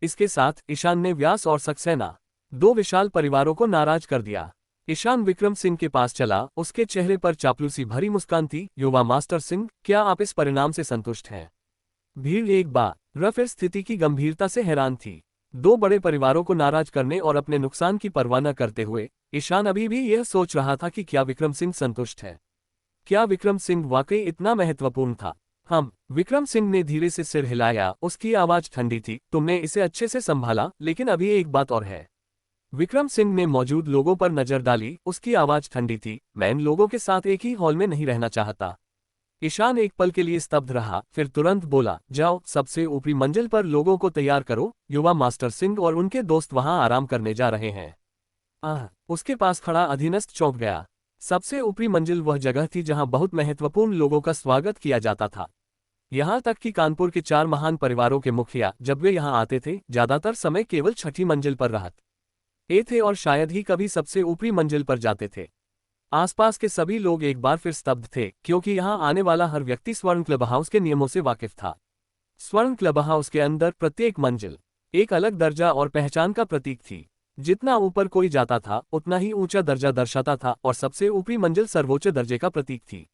इसके साथ ईशान ने व्यास और सक्सेना, 2 विशाल परिवारों को नाराज कर दिया। ईशान विक्रम सिंह के पास चला, उसके चेहरे पर चापलूसी भरी मुस्कान थी। युवा मास्टर सिंह, क्या आप इस परिणाम से संतुष्ट हैं? भीड़ एक बार फिर स्थिति की गंभीरता से हैरान थी। 2 बड़े परिवारों को नाराज करने और अपने नुकसान की परवाह न करते हुए ईशान अभी भी यह सोच रहा था कि क्या विक्रम सिंह संतुष्ट है? क्या विक्रम सिंह वाकई इतना महत्वपूर्ण था? विक्रम सिंह ने धीरे से सिर हिलाया, उसकी आवाज ठंडी थी। तुमने इसे अच्छे से संभाला, लेकिन अभी एक बात और है। विक्रम सिंह ने मौजूद लोगों पर नजर डाली, उसकी आवाज ठंडी थी। मैं इन लोगों के साथ एक ही हॉल में नहीं रहना चाहता। ईशान एक पल के लिए स्तब्ध रहा, फिर तुरंत बोला, जाओ सबसे ऊपरी मंजिल पर लोगों को तैयार करो। युवा मास्टर सिंह और उनके दोस्त वहां आराम करने जा रहे हैं। उसके पास खड़ा अधीनस्थ चौंक गया। सबसे ऊपरी मंजिल वह जगह थी जहां बहुत महत्वपूर्ण लोगों का स्वागत किया जाता था। यहां तक कि कानपुर के 4 महान परिवारों के मुखिया जब वे यहां आते थे, ज्यादातर समय केवल छठी मंजिल पर रहते थे और शायद ही कभी सबसे ऊपरी मंजिल पर जाते थे। आसपास के सभी लोग एक बार फिर स्तब्ध थे, क्योंकि यहां आने वाला हर व्यक्ति स्वर्ण क्लब हाउस के नियमों से वाकिफ था। स्वर्ण क्लब हाउस के अंदर प्रत्येक मंजिल एक अलग दर्जा और पहचान का प्रतीक थी। जितना ऊपर कोई जाता था, उतना ही ऊंचा दर्जा दर्शाता था और सबसे ऊपरी मंजिल सर्वोच्च दर्जे का प्रतीक थी।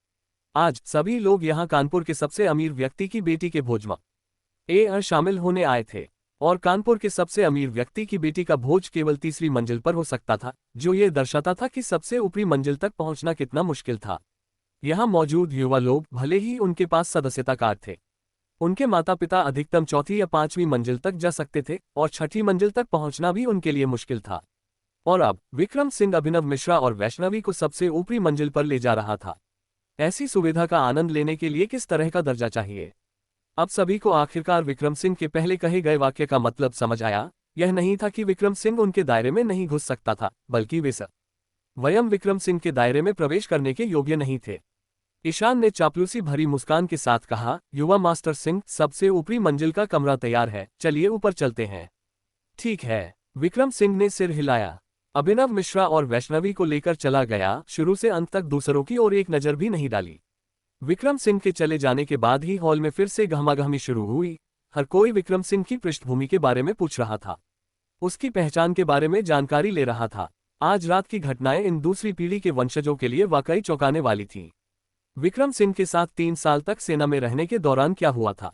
आज सभी लोग यहां कानपुर के सबसे अमीर व्यक्ति की बेटी के भोज में शामिल होने आए थे और कानपुर के सबसे अमीर व्यक्ति की बेटी का भोज केवल तीसरी मंजिल पर हो सकता था, जो ये दर्शाता था कि सबसे ऊपरी मंजिल तक पहुंचना कितना मुश्किल था। यहां मौजूद युवा लोग, भले ही उनके पास सदस्यता कार्ड थे, उनके माता पिता अधिकतम चौथी या 5वीं मंजिल तक जा सकते थे और छठी मंजिल तक पहुंचना भी उनके लिए मुश्किल था। और अब विक्रम सिंह अभिनव मिश्रा और वैष्णवी को सबसे ऊपरी मंजिल पर ले जा रहा था। ऐसी सुविधा का आनंद लेने के लिए किस तरह का दर्जा चाहिए? अब सभी को आखिरकार विक्रम सिंह के पहले कहे गए वाक्य का मतलब समझ आया। यह नहीं था कि विक्रम सिंह उनके दायरे में नहीं घुस सकता था, बल्कि वे स्वयं विक्रम सिंह के दायरे में प्रवेश करने के योग्य नहीं थे। ईशान ने चापलूसी भरी मुस्कान के साथ कहा, युवा मास्टर सिंह, सबसे ऊपरी मंजिल का कमरा तैयार है, चलिए ऊपर चलते हैं। ठीक है, विक्रम सिंह ने सिर हिलाया। अभिनव मिश्रा और वैष्णवी को लेकर चला गया, शुरू से अंत तक दूसरों की ओर एक नजर भी नहीं डाली। विक्रम सिंह के चले जाने के बाद ही हॉल में फिर से गहमागहमी शुरू हुई। हर कोई विक्रम सिंह की पृष्ठभूमि के बारे में पूछ रहा था, उसकी पहचान के बारे में जानकारी ले रहा था। आज रात की घटनाएं इन दूसरी पीढ़ी के वंशजों के लिए वाकई चौंकाने वाली थी। विक्रम सिंह के साथ 3 साल तक सेना में रहने के दौरान क्या हुआ था?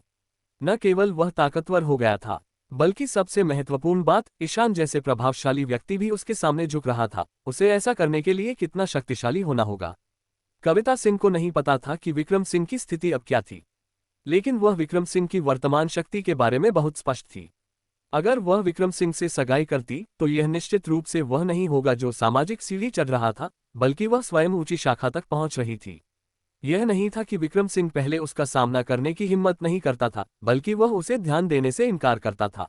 न केवल वह ताकतवर हो गया था, बल्कि सबसे महत्वपूर्ण बात, ईशान जैसे प्रभावशाली व्यक्ति भी उसके सामने झुक रहा था। उसे ऐसा करने के लिए कितना शक्तिशाली होना होगा? कविता सिंह को नहीं पता था कि विक्रम सिंह की स्थिति अब क्या थी, लेकिन वह विक्रम सिंह की वर्तमान शक्ति के बारे में बहुत स्पष्ट थी। अगर वह विक्रम सिंह से सगाई करती तो यह निश्चित रूप से वह नहीं होगा जो सामाजिक सीढ़ी चढ़ रहा था, बल्कि वह स्वयं ऊंची शाखा तक पहुंच रही थी। यह नहीं था कि विक्रम सिंह पहले उसका सामना करने की हिम्मत नहीं करता था, बल्कि वह उसे ध्यान देने से इनकार करता था।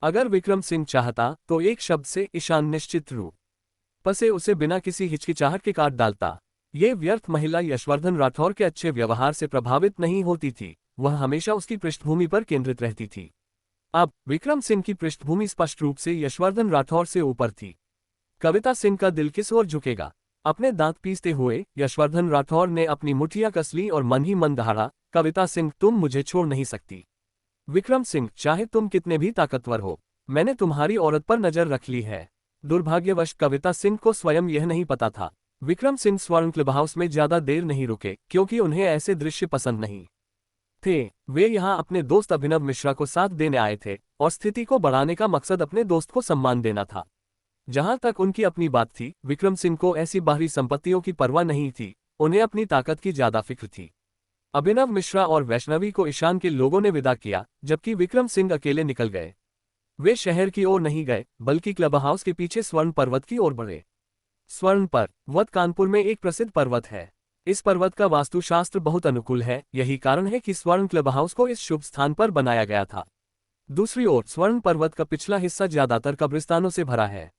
अगर विक्रम सिंह चाहता तो एक शब्द से ईशान निश्चित रूप से उसे बिना किसी हिचकिचाहट के काट डालता। ये व्यर्थ महिला यशवर्धन राठौर के अच्छे व्यवहार से प्रभावित नहीं होती थी, वह हमेशा उसकी पृष्ठभूमि पर केंद्रित रहती थी। अब विक्रम सिंह की पृष्ठभूमि स्पष्ट रूप से यशवर्धन राठौर से ऊपर थी। कविता सिंह का दिल किस ओर झुकेगा? अपने दांत पीसते हुए यशवर्धन राठौर ने अपनी मुठियां कस ली और मन ही मन दहाड़ा, कविता सिंह तुम मुझे छोड़ नहीं सकती। विक्रम सिंह चाहे तुम कितने भी ताकतवर हो, मैंने तुम्हारी औरत पर नजर रख ली है। दुर्भाग्यवश कविता सिंह को स्वयं यह नहीं पता था। विक्रम सिंह स्वर्ण क्लब हाउस में ज्यादा देर नहीं रुके, क्योंकि उन्हें ऐसे दृश्य पसंद नहीं थे। वे यहां अपने दोस्त अभिनव मिश्रा को साथ देने आए थे और स्थिति को बढ़ाने का मकसद अपने दोस्त को सम्मान देना था। जहां तक उनकी अपनी बात थी, विक्रम सिंह को ऐसी बाहरी संपत्तियों की परवाह नहीं थी, उन्हें अपनी ताकत की ज्यादा फिक्र थी। अभिनव मिश्रा और वैष्णवी को ईशान के लोगों ने विदा किया, जबकि विक्रम सिंह अकेले निकल गए। वे शहर की ओर नहीं गए, बल्कि क्लब हाउस के पीछे स्वर्ण पर्वत की ओर बढ़े। स्वर्ण पर्वत कानपुर में एक प्रसिद्ध पर्वत है। इस पर्वत का वास्तुशास्त्र बहुत अनुकूल है, यही कारण है कि स्वर्ण क्लब हाउस को इस शुभ स्थान पर बनाया गया था। दूसरी ओर स्वर्ण पर्वत का पिछला हिस्सा ज्यादातर कब्रिस्तानों से भरा है,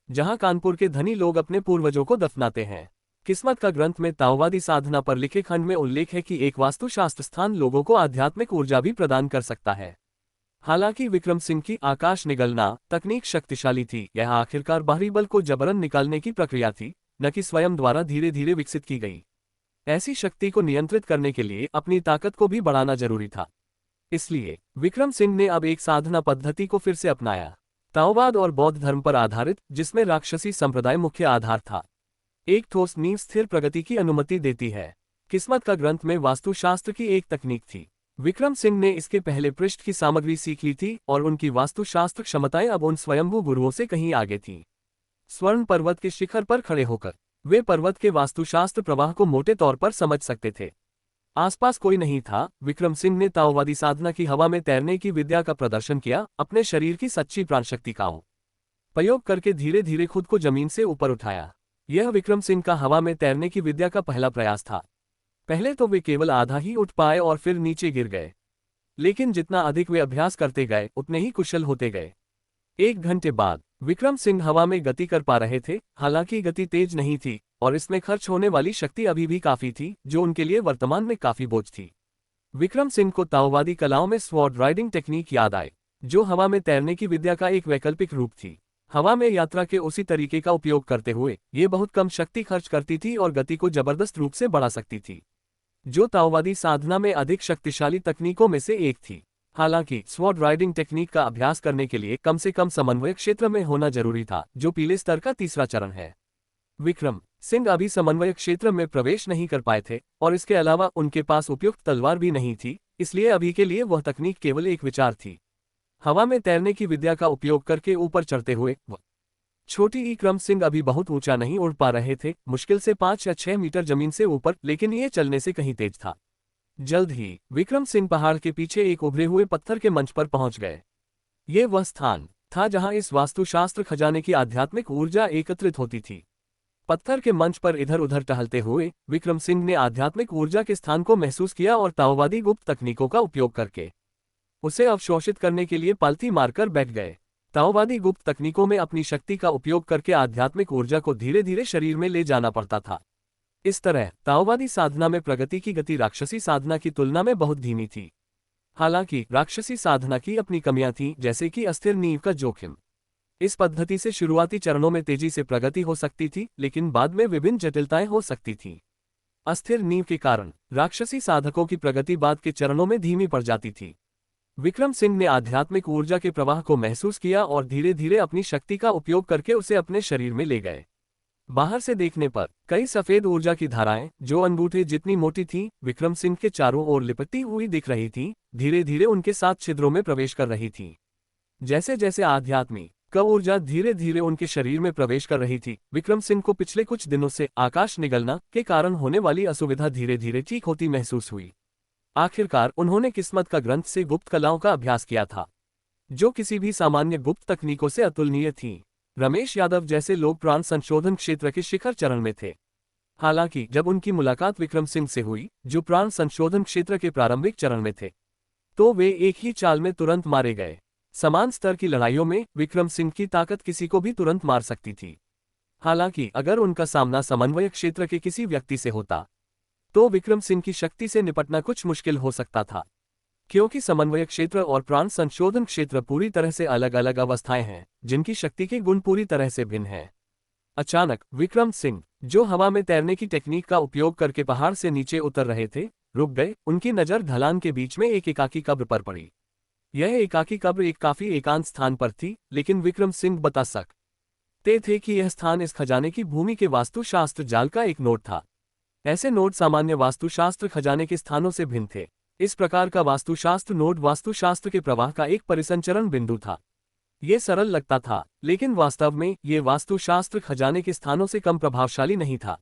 जहां कानपुर के धनी लोग अपने पूर्वजों को दफनाते हैं। किस्मत का ग्रंथ में ताओवादी साधना पर लिखे खंड में उल्लेख है कि एक वास्तुशास्त्र स्थान लोगों को आध्यात्मिक ऊर्जा भी प्रदान कर सकता है। हालांकि विक्रम सिंह की आकाश निगलना तकनीक शक्तिशाली थी, यह आखिरकार बाहरी बल को जबरन निकालने की प्रक्रिया थी, न कि स्वयं द्वारा धीरे धीरे विकसित की गई। ऐसी शक्ति को नियंत्रित करने के लिए अपनी ताकत को भी बढ़ाना जरूरी था। इसलिए विक्रम सिंह ने अब एक साधना पद्धति को फिर से अपनाया, ताओवाद और बौद्ध धर्म पर आधारित, जिसमें राक्षसी संप्रदाय मुख्य आधार था। एक ठोस नींव स्थिर प्रगति की अनुमति देती है। किस्मत का ग्रंथ में वास्तुशास्त्र की एक तकनीक थी। विक्रम सिंह ने इसके पहले पृष्ठ की सामग्री सीख ली थी और उनकी वास्तुशास्त्र क्षमताएं अब उन स्वयंभू गुरुओं से कहीं आगे थीं। स्वर्ण पर्वत के शिखर पर खड़े होकर वे पर्वत के वास्तुशास्त्र प्रवाह को मोटे तौर पर समझ सकते थे। आसपास कोई नहीं था। विक्रम सिंह ने ताओवादी साधना की हवा में तैरने की विद्या का प्रदर्शन किया, अपने शरीर की सच्ची प्राणशक्ति का उपयोग करके धीरे धीरे खुद को जमीन से ऊपर उठाया। यह विक्रम सिंह का हवा में तैरने की विद्या का पहला प्रयास था। पहले तो वे केवल आधा ही उठ पाए और फिर नीचे गिर गए, लेकिन जितना अधिक वे अभ्यास करते गए उतने ही कुशल होते गए। 1 घंटे बाद विक्रम सिंह हवा में गति कर पा रहे थे। हालांकि गति तेज नहीं थी और इसमें खर्च होने वाली शक्ति अभी भी काफी थी, जो उनके लिए वर्तमान में काफी बोझ थी। विक्रम सिंह को ताओवादी कलाओं में स्वॉर्ड राइडिंग टेक्निक याद आए, जो हवा में तैरने की विद्या का एक वैकल्पिक रूप थी। हवा में यात्रा के उसी तरीके का उपयोग करते हुए ये बहुत कम शक्ति खर्च करती थी और गति को जबरदस्त रूप से बढ़ा सकती थी, जो ताओवादी साधना में अधिक शक्तिशाली तकनीकों में से एक थी। हालांकि स्वॉर्ड राइडिंग टेक्निक का अभ्यास करने के लिए कम से कम समन्वय क्षेत्र में होना जरूरी था, जो पीले स्तर का तीसरा चरण है। विक्रम सिंह अभी समन्वय क्षेत्र में प्रवेश नहीं कर पाए थे और इसके अलावा उनके पास उपयुक्त तलवार भी नहीं थी, इसलिए अभी के लिए वह तकनीक केवल एक विचार थी। हवा में तैरने की विद्या का उपयोग करके ऊपर चढ़ते हुए छोटी विक्रम सिंह अभी बहुत ऊंचा नहीं उड़ पा रहे थे, मुश्किल से 5 या 6 मीटर जमीन से ऊपर, लेकिन ये चलने से कहीं तेज था। जल्द ही विक्रम सिंह पहाड़ के पीछे एक उभरे हुए पत्थर के मंच पर पहुंच गए। ये वह स्थान था जहां इस वास्तुशास्त्र खजाने की आध्यात्मिक ऊर्जा एकत्रित होती थी। पत्थर के मंच पर इधर उधर टहलते हुए विक्रम सिंह ने आध्यात्मिक ऊर्जा के स्थान को महसूस किया और ताओवादी गुप्त तकनीकों का उपयोग करके उसे अवशोषित करने के लिए पालती मारकर बैठ गए। ताओवादी गुप्त तकनीकों में अपनी शक्ति का उपयोग करके आध्यात्मिक ऊर्जा को धीरे धीरे शरीर में ले जाना पड़ता था। इस तरह ताओवादी साधना में प्रगति की गति राक्षसी साधना की तुलना में बहुत धीमी थी। हालांकि राक्षसी साधना की अपनी कमियां थीं, जैसे कि अस्थिर नींव का जोखिम। इस पद्धति से शुरुआती चरणों में तेजी से प्रगति हो सकती थी, लेकिन बाद में विभिन्न जटिलताएं हो सकती थीं। अस्थिर नींव के कारण राक्षसी साधकों की प्रगति बाद के चरणों में धीमी पड़ जाती थी। विक्रम सिंह ने आध्यात्मिक ऊर्जा के प्रवाह को महसूस किया और धीरे धीरे अपनी शक्ति का उपयोग करके उसे अपने शरीर में ले गए। बाहर से देखने पर कई सफेद ऊर्जा की धाराएं, जो अंगूठे जितनी मोटी थीं, विक्रम सिंह के चारों ओर लिपटती हुई दिख रही थीं, धीरे धीरे उनके 7 छिद्रों में प्रवेश कर रही थीं। जैसे जैसे आध्यात्मिक ऊर्जा धीरे धीरे उनके शरीर में प्रवेश कर रही थी, विक्रम सिंह को पिछले कुछ दिनों से आकाश निगलना के कारण होने वाली असुविधा धीरे धीरे ठीक होती महसूस हुई। आखिरकार उन्होंने किस्मत का ग्रंथ से गुप्त कलाओं का अभ्यास किया था, जो किसी भी सामान्य गुप्त तकनीकों से अतुलनीय थीं। रमेश यादव जैसे लोग प्राण संशोधन क्षेत्र के शिखर चरण में थे। हालांकि जब उनकी मुलाकात विक्रम सिंह से हुई, जो प्राण संशोधन क्षेत्र के प्रारंभिक चरण में थे, तो वे एक ही चाल में तुरंत मारे गए। समान स्तर की लड़ाइयों में विक्रम सिंह की ताकत किसी को भी तुरंत मार सकती थी। हालांकि अगर उनका सामना समन्वय क्षेत्र के किसी व्यक्ति से होता तो विक्रम सिंह की शक्ति से निपटना कुछ मुश्किल हो सकता था, क्योंकि समन्वय क्षेत्र और प्राण संशोधन क्षेत्र पूरी तरह से अलग अलग अवस्थाएं हैं जिनकी शक्ति के गुण पूरी तरह से भिन्न हैं। अचानक विक्रम सिंह, जो हवा में तैरने की टेक्निक का उपयोग करके पहाड़ से नीचे उतर रहे थे, रुक गए। उनकी नजर ढलान के बीच में एक एकाकी कब्र पर पड़ी। यह एकाकी कब्र एक काफी एकांत स्थान पर थी, लेकिन विक्रम सिंह बता सकते थे कि यह स्थान इस खजाने की भूमि के वास्तुशास्त्र जाल का एक नोट था। ऐसे नोट सामान्य वास्तुशास्त्र खजाने के स्थानों से भिन्न थे। इस प्रकार का वास्तुशास्त्र नोट वास्तुशास्त्र के प्रवाह का एक परिसंचरण बिंदु था। ये सरल लगता था, लेकिन वास्तव में ये वास्तुशास्त्र खजाने के स्थानों से कम प्रभावशाली नहीं था।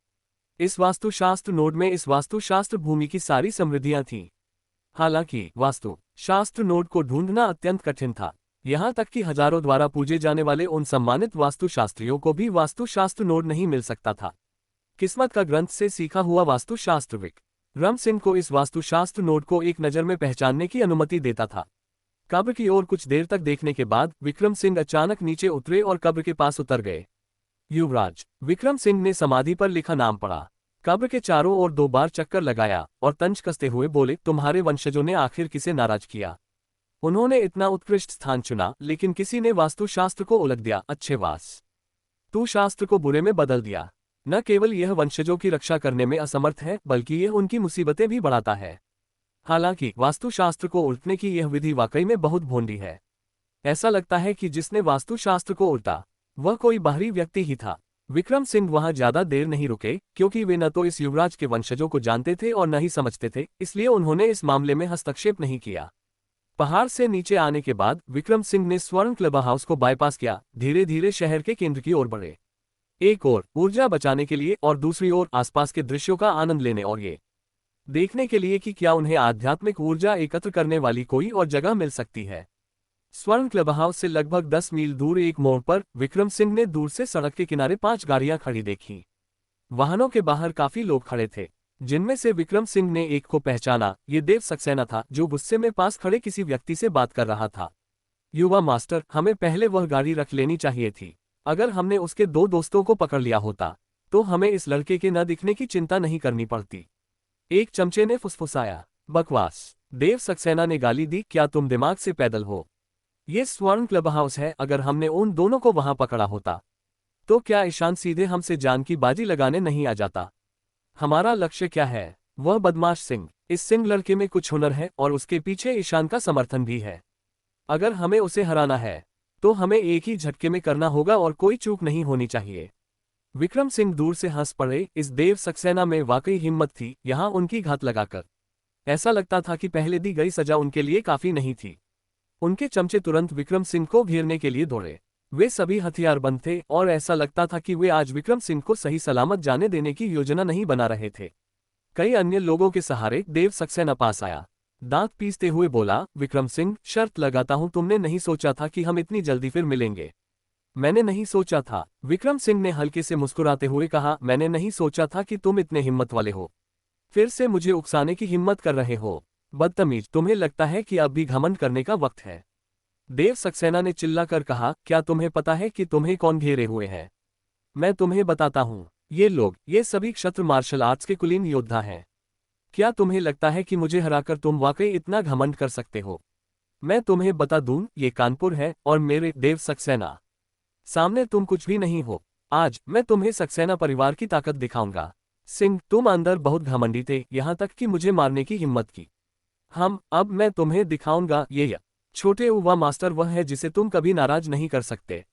इस वास्तुशास्त्र नोड में इस वास्तुशास्त्र भूमि की सारी समृद्धियां थीं। हालांकि वास्तुशास्त्र नोड को ढूंढना अत्यंत कठिन था। यहां तक कि हजारों द्वारा पूजे जाने वाले उन सम्मानित वास्तुशास्त्रियों को भी वास्तुशास्त्र नोड नहीं मिल सकता था। किस्मत का ग्रंथ से सीखा हुआ वास्तुशास्त्र विक्रम सिंह को इस वास्तुशास्त्र नोड को एक नज़र में पहचानने की अनुमति देता था। कब्र की ओर कुछ देर तक देखने के बाद विक्रम सिंह अचानक नीचे उतरे और कब्र के पास उतर गए। युवराज विक्रम सिंह ने समाधि पर लिखा नाम पढ़ा, कब्र के चारों ओर 2 बार चक्कर लगाया और तंज कसते हुए बोले, तुम्हारे वंशजों ने आखिर किसे नाराज किया? उन्होंने इतना उत्कृष्ट स्थान चुना, लेकिन किसी ने वास्तुशास्त्र को उलट दिया। अच्छे तू शास्त्र को बुरे में बदल दिया। न केवल यह वंशजों की रक्षा करने में असमर्थ है, बल्कि यह उनकी मुसीबतें भी बढ़ाता है। हालांकि वास्तुशास्त्र को उल्टने की यह विधि वाकई में बहुत भोंडी है। ऐसा लगता है कि जिसने वास्तुशास्त्र को उल्टा वह कोई बाहरी व्यक्ति ही था। विक्रम सिंह वहां ज्यादा देर नहीं रुके, क्योंकि वे न तो इस युवराज के वंशजों को जानते थे और न ही समझते थे, इसलिए उन्होंने इस मामले में हस्तक्षेप नहीं किया। पहाड़ से नीचे आने के बाद विक्रम सिंह ने स्वर्ण क्लब हाउस को बाईपास किया, धीरे धीरे शहर के केंद्र की ओर बढ़े। एक ओर ऊर्जा बचाने के लिए और दूसरी ओर आसपास के दृश्यों का आनंद लेने और ये देखने के लिए कि क्या उन्हें आध्यात्मिक ऊर्जा एकत्र करने वाली कोई और जगह मिल सकती है। स्वर्ण क्लब हाउस से लगभग 10 मील दूर एक मोड़ पर विक्रम सिंह ने दूर से सड़क के किनारे 5 गाड़ियां खड़ी देखी। वाहनों के बाहर काफी लोग खड़े थे, जिनमें से विक्रम सिंह ने एक को पहचाना। ये देव सक्सेना था, जो गुस्से में पास खड़े किसी व्यक्ति से बात कर रहा था। युवा मास्टर, हमें पहले वह गाड़ी रख लेनी चाहिए थी। अगर हमने उसके 2 दोस्तों को पकड़ लिया होता तो हमें इस लड़के के न दिखने की चिंता नहीं करनी पड़ती। एक चमचे ने फुसफुसाया। बकवास, देव सक्सेना ने गाली दी, क्या तुम दिमाग से पैदल हो? ये स्वर्ण क्लब हाउस है। अगर हमने उन दोनों को वहां पकड़ा होता तो क्या ईशान सीधे हमसे जान की बाजी लगाने नहीं आ जाता? हमारा लक्ष्य क्या है? वह बदमाश सिंह। इस सिंह लड़के में कुछ हुनर है और उसके पीछे ईशान का समर्थन भी है। अगर हमें उसे हराना है तो हमें एक ही झटके में करना होगा और कोई चूक नहीं होनी चाहिए। विक्रम सिंह दूर से हंस पड़े। इस देव सक्सेना में वाकई हिम्मत थी, यहां उनकी घात लगाकर। ऐसा लगता था कि पहले दी गई सजा उनके लिए काफी नहीं थी। उनके चमचे तुरंत विक्रम सिंह को घेरने के लिए दौड़े। वे सभी हथियारबंद थे और ऐसा लगता था कि वे आज विक्रम सिंह को सही सलामत जाने देने की योजना नहीं बना रहे थे। कई अन्य लोगों के सहारे देव सक्सेना पास आया। दांत पीसते हुए बोला, विक्रम सिंह, शर्त लगाता हूं तुमने नहीं सोचा था कि हम इतनी जल्दी फिर मिलेंगे। मैंने नहीं सोचा था, विक्रम सिंह ने हल्के से मुस्कुराते हुए कहा, मैंने नहीं सोचा था कि तुम इतने हिम्मत वाले हो। फिर से मुझे उकसाने की हिम्मत कर रहे हो। बदतमीज, तुम्हें लगता है कि अब भी घमंड करने का वक्त है? देव सक्सेना ने चिल्लाकर कहा, क्या तुम्हें पता है कि तुम्हें कौन घेरे हुए हैं? मैं तुम्हें बताता हूं। ये लोग, ये सभी क्षत्र मार्शल आर्ट्स के कुलीन योद्धा हैं। क्या तुम्हें लगता है कि मुझे हराकर तुम वाकई इतना घमंड कर सकते हो? मैं तुम्हें बता दूं, ये कानपुर है और मेरे देव सक्सेना सामने तुम कुछ भी नहीं हो। आज मैं तुम्हें सक्सेना परिवार की ताकत दिखाऊंगा। सिंह, तुम अंदर बहुत घमंडी थे, यहां तक कि मुझे मारने की हिम्मत की। अब मैं तुम्हें दिखाऊंगा। ये छोटे युवा मास्टर वह है जिसे तुम कभी नाराज नहीं कर सकते।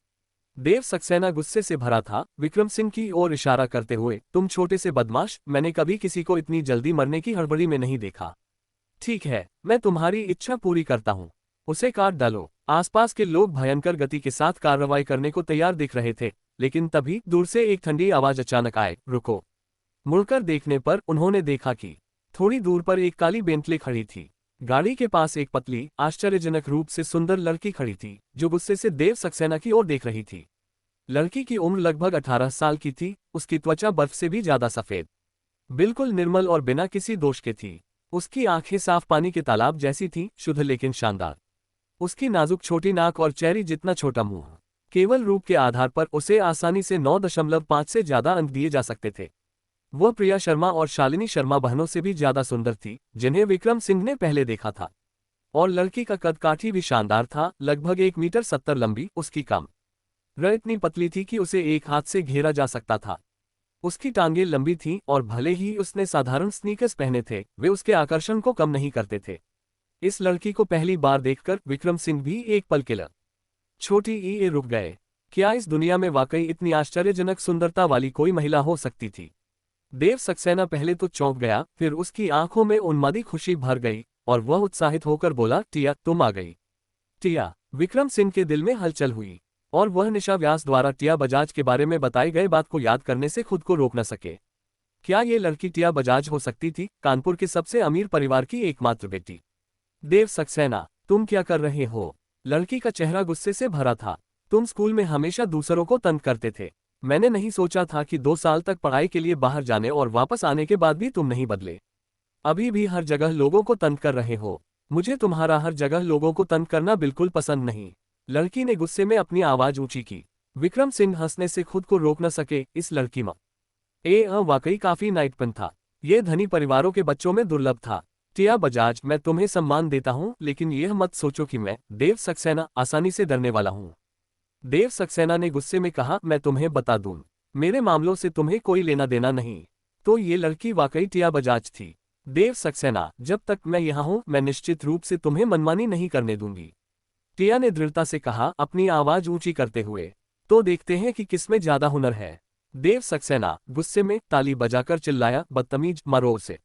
देव सक्सेना गुस्से से भरा था, विक्रम सिंह की ओर इशारा करते हुए, तुम छोटे से बदमाश, मैंने कभी किसी को इतनी जल्दी मरने की हड़बड़ी में नहीं देखा। ठीक है, मैं तुम्हारी इच्छा पूरी करता हूं, उसे काट डालो। आसपास के लोग भयंकर गति के साथ कार्रवाई करने को तैयार दिख रहे थे, लेकिन तभी दूर से एक ठंडी आवाज अचानक आए, रुको। मुड़कर देखने पर उन्होंने देखा कि थोड़ी दूर पर एक काली बेंटले खड़ी थी। गाड़ी के पास एक पतली, आश्चर्यजनक रूप से सुंदर लड़की खड़ी थी, जो गुस्से से देव सक्सेना की ओर देख रही थी। लड़की की उम्र लगभग 18 साल की थी। उसकी त्वचा बर्फ से भी ज्यादा सफेद, बिल्कुल निर्मल और बिना किसी दोष के थी। उसकी आंखें साफ पानी के तालाब जैसी थीं, शुद्ध लेकिन शानदार। उसकी नाजुक छोटी नाक और चेहरी जितना छोटा मुंह। केवल रूप के आधार पर उसे आसानी से 9.5 से ज्यादा अंक दिए जा सकते थे। वह प्रिया शर्मा और शालिनी शर्मा बहनों से भी ज्यादा सुंदर थी, जिन्हें विक्रम सिंह ने पहले देखा था। और लड़की का कद काठी भी शानदार था, लगभग 1 मीटर 70 लंबी। उसकी कमर इतनी पतली थी कि उसे एक हाथ से घेरा जा सकता था। उसकी टांगें लंबी थीं और भले ही उसने साधारण स्नीकर्स पहने थे, वे उसके आकर्षण को कम नहीं करते थे। इस लड़की को पहली बार देखकर विक्रम सिंह भी एक पल के लिए छोटी ई रुक गए। क्या इस दुनिया में वाकई इतनी आश्चर्यजनक सुंदरता वाली कोई महिला हो सकती थी? देव सक्सेना पहले तो चौंक गया, फिर उसकी आंखों में उन्मादी खुशी भर गई और वह उत्साहित होकर बोला, टिया, तुम आ गई। टिया। विक्रम सिंह के दिल में हलचल हुई और वह निशा व्यास द्वारा टिया बजाज के बारे में बताई गई बात को याद करने से खुद को रोक न सके। क्या ये लड़की टिया बजाज हो सकती थी, कानपुर के सबसे अमीर परिवार की एकमात्र बेटी? देव सक्सेना, तुम क्या कर रहे हो? लड़की का चेहरा गुस्से से भरा था। तुम स्कूल में हमेशा दूसरों को तंग करते थे। मैंने नहीं सोचा था कि 2 साल तक पढ़ाई के लिए बाहर जाने और वापस आने के बाद भी तुम नहीं बदले। अभी भी हर जगह लोगों को तंग कर रहे हो। मुझे तुम्हारा हर जगह लोगों को तंग करना बिल्कुल पसंद नहीं। लड़की ने गुस्से में अपनी आवाज ऊंची की। विक्रम सिंह हंसने से खुद को रोक न सके। इस लड़की में वाकई काफी नाइटपन था। ये धनी परिवारों के बच्चों में दुर्लभ था। टिया बजाज, मैं तुम्हें सम्मान देता हूं, लेकिन यह मत सोचो कि मैं, देव सक्सेना, आसानी से डरने वाला हूं। देव सक्सेना ने गुस्से में कहा, मैं तुम्हें बता दूं, मेरे मामलों से तुम्हें कोई लेना देना नहीं। तो ये लड़की वाकई टिया बजाज थी। देव सक्सेना, जब तक मैं यहाँ हूं, मैं निश्चित रूप से तुम्हें मनमानी नहीं करने दूंगी। टिया ने दृढ़ता से कहा, अपनी आवाज ऊंची करते हुए। तो देखते हैं कि किसमें ज्यादा हुनर है। देव सक्सेना गुस्से में ताली बजाकर चिल्लाया, बदतमीज, मारो उसे।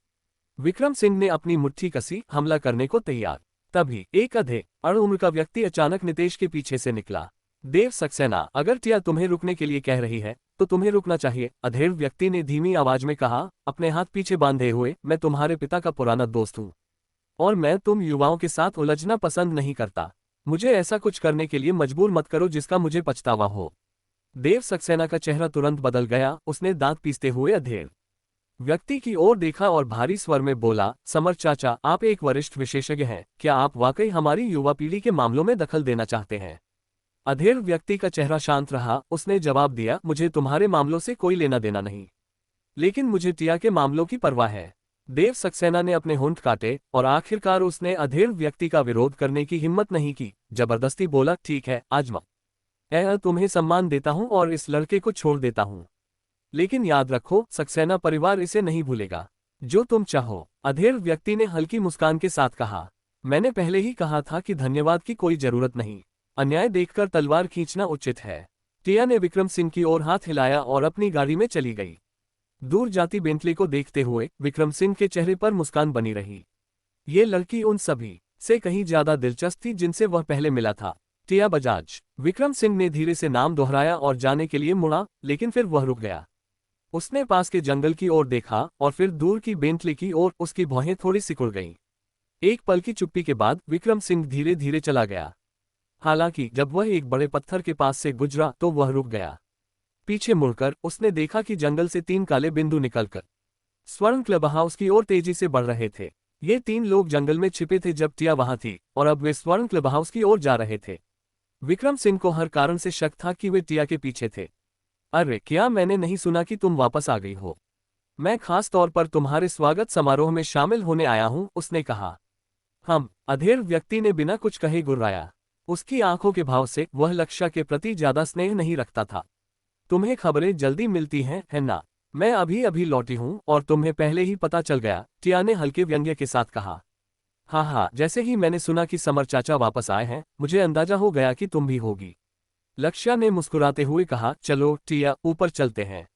विक्रम सिंह ने अपनी मुट्ठी कसी, हमला करने को तैयार। तभी एक अधे उम्र का व्यक्ति अचानक नितेश के पीछे से निकला। देव सक्सेना, अगर टिया तुम्हें रुकने के लिए कह रही है तो तुम्हें रुकना चाहिए, अधेड़ व्यक्ति ने धीमी आवाज में कहा, अपने हाथ पीछे बांधे हुए। मैं तुम्हारे पिता का पुराना दोस्त हूं और मैं तुम युवाओं के साथ उलझना पसंद नहीं करता। मुझे ऐसा कुछ करने के लिए मजबूर मत करो जिसका मुझे पछतावा हो। देव सक्सेना का चेहरा तुरंत बदल गया। उसने दांत पीसते हुए अधेड़ व्यक्ति की ओर देखा और भारी स्वर में बोला, समर चाचा, आप एक वरिष्ठ विशेषज्ञ हैं, क्या आप वाकई हमारी युवा पीढ़ी के मामलों में दखल देना चाहते हैं? अधेड़ व्यक्ति का चेहरा शांत रहा। उसने जवाब दिया, मुझे तुम्हारे मामलों से कोई लेना देना नहीं, लेकिन मुझे टिया के मामलों की परवाह है। देव सक्सेना ने अपने होंठ काटे और आखिरकार उसने अधेड़ व्यक्ति का विरोध करने की हिम्मत नहीं की। जबरदस्ती बोला, ठीक है, आजमा। तुम्हें सम्मान देता हूं और इस लड़के को छोड़ देता हूं, लेकिन याद रखो, सक्सेना परिवार इसे नहीं भूलेगा। जो तुम चाहो। अधेड़ व्यक्ति ने हल्की मुस्कान के साथ कहा, मैंने पहले ही कहा था कि धन्यवाद की कोई जरूरत नहीं। अन्याय देखकर तलवार खींचना उचित है। टिया ने विक्रम सिंह की ओर हाथ हिलाया और अपनी गाड़ी में चली गई। दूर जाती बेंटली को देखते हुए विक्रम सिंह के चेहरे पर मुस्कान बनी रही। ये लड़की उन सभी से कहीं ज्यादा दिलचस्प थी जिनसे वह पहले मिला था। टिया बजाज। विक्रम सिंह ने धीरे से नाम दोहराया और जाने के लिए मुड़ा, लेकिन फिर वह रुक गया। उसने पास के जंगल की ओर देखा और फिर दूर की बेंटली की ओर। उसकी भौहें थोड़ी सिकुड़ गईं। एक पल की चुप्पी के बाद विक्रम सिंह धीरे धीरे चला गया। हालांकि जब वह एक बड़े पत्थर के पास से गुजरा तो वह रुक गया। पीछे मुड़कर उसने देखा कि जंगल से 3 काले बिंदु निकलकर स्वर्ण क्लब हाउस की ओर तेजी से बढ़ रहे थे। ये 3 लोग जंगल में छिपे थे जब टिया वहां थी और अब वे स्वर्ण क्लब हाउस की ओर जा रहे थे। विक्रम सिंह को हर कारण से शक था कि वे टिया के पीछे थे। अरे, क्या मैंने नहीं सुना कि तुम वापस आ गई हो? मैं खास तौर पर तुम्हारे स्वागत समारोह में शामिल होने आया हूं, उसने कहा। हम। अधेड़ व्यक्ति ने बिना कुछ कहे गुर्राया। उसकी आंखों के भाव से वह लक्ष्य के प्रति ज्यादा स्नेह नहीं रखता था। तुम्हें खबरें जल्दी मिलती हैं, है ना? मैं अभी अभी लौटी हूं और तुम्हें पहले ही पता चल गया, टिया ने हल्के व्यंग्य के साथ कहा। हाँ, जैसे ही मैंने सुना कि समर चाचा वापस आए हैं, मुझे अंदाजा हो गया कि तुम भी होगी। लक्ष्य ने मुस्कुराते हुए कहा, चलो टिया, ऊपर चलते हैं।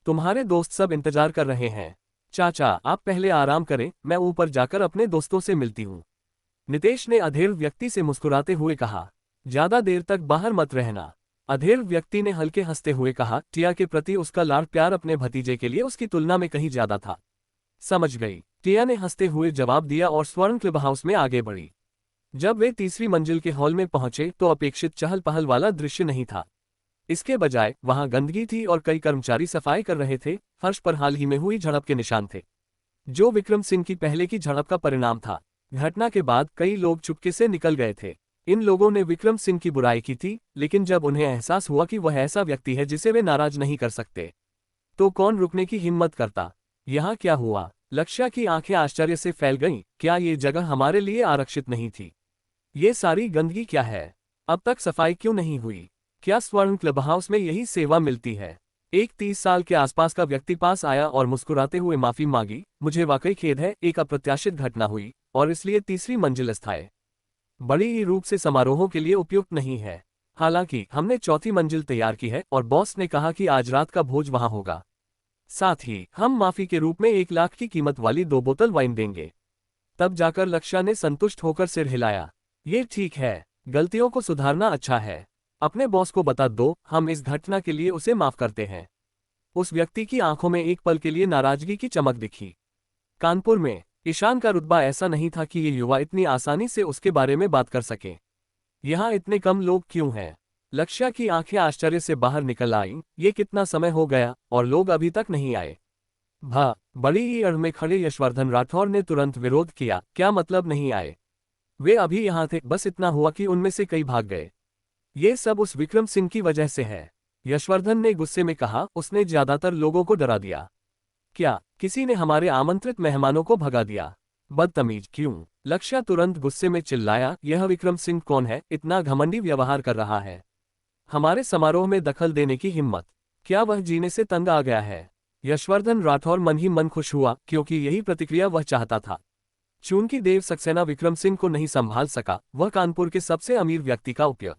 तुम्हारे दोस्त सब इंतजार कर रहे हैं। चाचा, आप पहले आराम करें, मैं ऊपर जाकर अपने दोस्तों से मिलती हूँ। नितेश ने अधेड़ व्यक्ति से मुस्कुराते हुए कहा, ज्यादा देर तक बाहर मत रहना। अधेड़ व्यक्ति ने हल्के हंसते हुए कहा, टिया के प्रति उसका लाड़ प्यार अपने भतीजे के लिए उसकी तुलना में कहीं ज्यादा था। समझ गई, टिया ने हंसते हुए जवाब दिया और स्वर्ण क्लब हाउस में आगे बढ़ी। जब वे तीसरी मंजिल के हॉल में पहुंचे तो अपेक्षित चहल पहल वाला दृश्य नहीं था। इसके बजाय वहां गंदगी थी और कई कर्मचारी सफाई कर रहे थे। फर्श पर हाल ही में हुई झड़प के निशान थे, जो विक्रम सिंह की पहले की झड़प का परिणाम था। घटना के बाद कई लोग चुपके से निकल गए थे। इन लोगों ने विक्रम सिंह की बुराई की थी, लेकिन जब उन्हें एहसास हुआ कि वह ऐसा व्यक्ति है जिसे वे नाराज नहीं कर सकते, तो कौन रुकने की हिम्मत करता। यहाँ क्या हुआ? लक्ष्या की आंखें आश्चर्य से फैल गईं। क्या ये जगह हमारे लिए आरक्षित नहीं थी? ये सारी गंदगी क्या है? अब तक सफाई क्यों नहीं हुई? क्या स्वर्ण क्लब हाउस में यही सेवा मिलती है? एक 30 साल के आसपास का व्यक्ति पास आया और मुस्कुराते हुए माफी मांगी। मुझे वाकई खेद है, एक अप्रत्याशित घटना हुई और इसलिए तीसरी मंजिल अस्थायी बड़ी ही रूप से समारोहों के लिए उपयुक्त नहीं है। हालांकि हमने चौथी मंजिल तैयार की है और बॉस ने कहा कि आज रात का भोज वहां होगा। साथ ही हम माफी के रूप में 1 लाख की कीमत वाली 2 बोतल वाइन देंगे। तब जाकर लक्ष्या ने संतुष्ट होकर सिर हिलाया। ये ठीक है, गलतियों को सुधारना अच्छा है। अपने बॉस को बता दो, हम इस घटना के लिए उसे माफ करते हैं। उस व्यक्ति की आंखों में एक पल के लिए नाराजगी की चमक दिखी। कानपुर में ईशान का रुतबा ऐसा नहीं था कि ये युवा इतनी आसानी से उसके बारे में बात कर सके। यहाँ इतने कम लोग क्यों हैं? लक्ष्या की आंखें आश्चर्य से बाहर निकल आईं। ये कितना समय हो गया और लोग अभी तक नहीं आए। बड़ी ही अड़ में खड़े यशवर्धन राठौर ने तुरंत विरोध किया। क्या मतलब नहीं आए? वे अभी यहाँ थे, बस इतना हुआ कि उनमें से कई भाग गए। ये सब उस विक्रम सिंह की वजह से है, यशवर्धन ने गुस्से में कहा। उसने ज्यादातर लोगों को डरा दिया। क्या किसी ने हमारे आमंत्रित मेहमानों को भगा दिया? बदतमीज! क्यों? लक्ष्या तुरंत गुस्से में चिल्लाया। यह विक्रम सिंह कौन है? इतना घमंडी व्यवहार कर रहा है। हमारे समारोह में दखल देने की हिम्मत! क्या वह जीने से तंग आ गया है? यशवर्धन राठौर मन ही मन खुश हुआ, क्योंकि यही प्रतिक्रिया वह चाहता था। चूंकि देव सक्सेना विक्रम सिंह को नहीं संभाल सका, वह कानपुर के सबसे अमीर व्यक्ति का उपयोग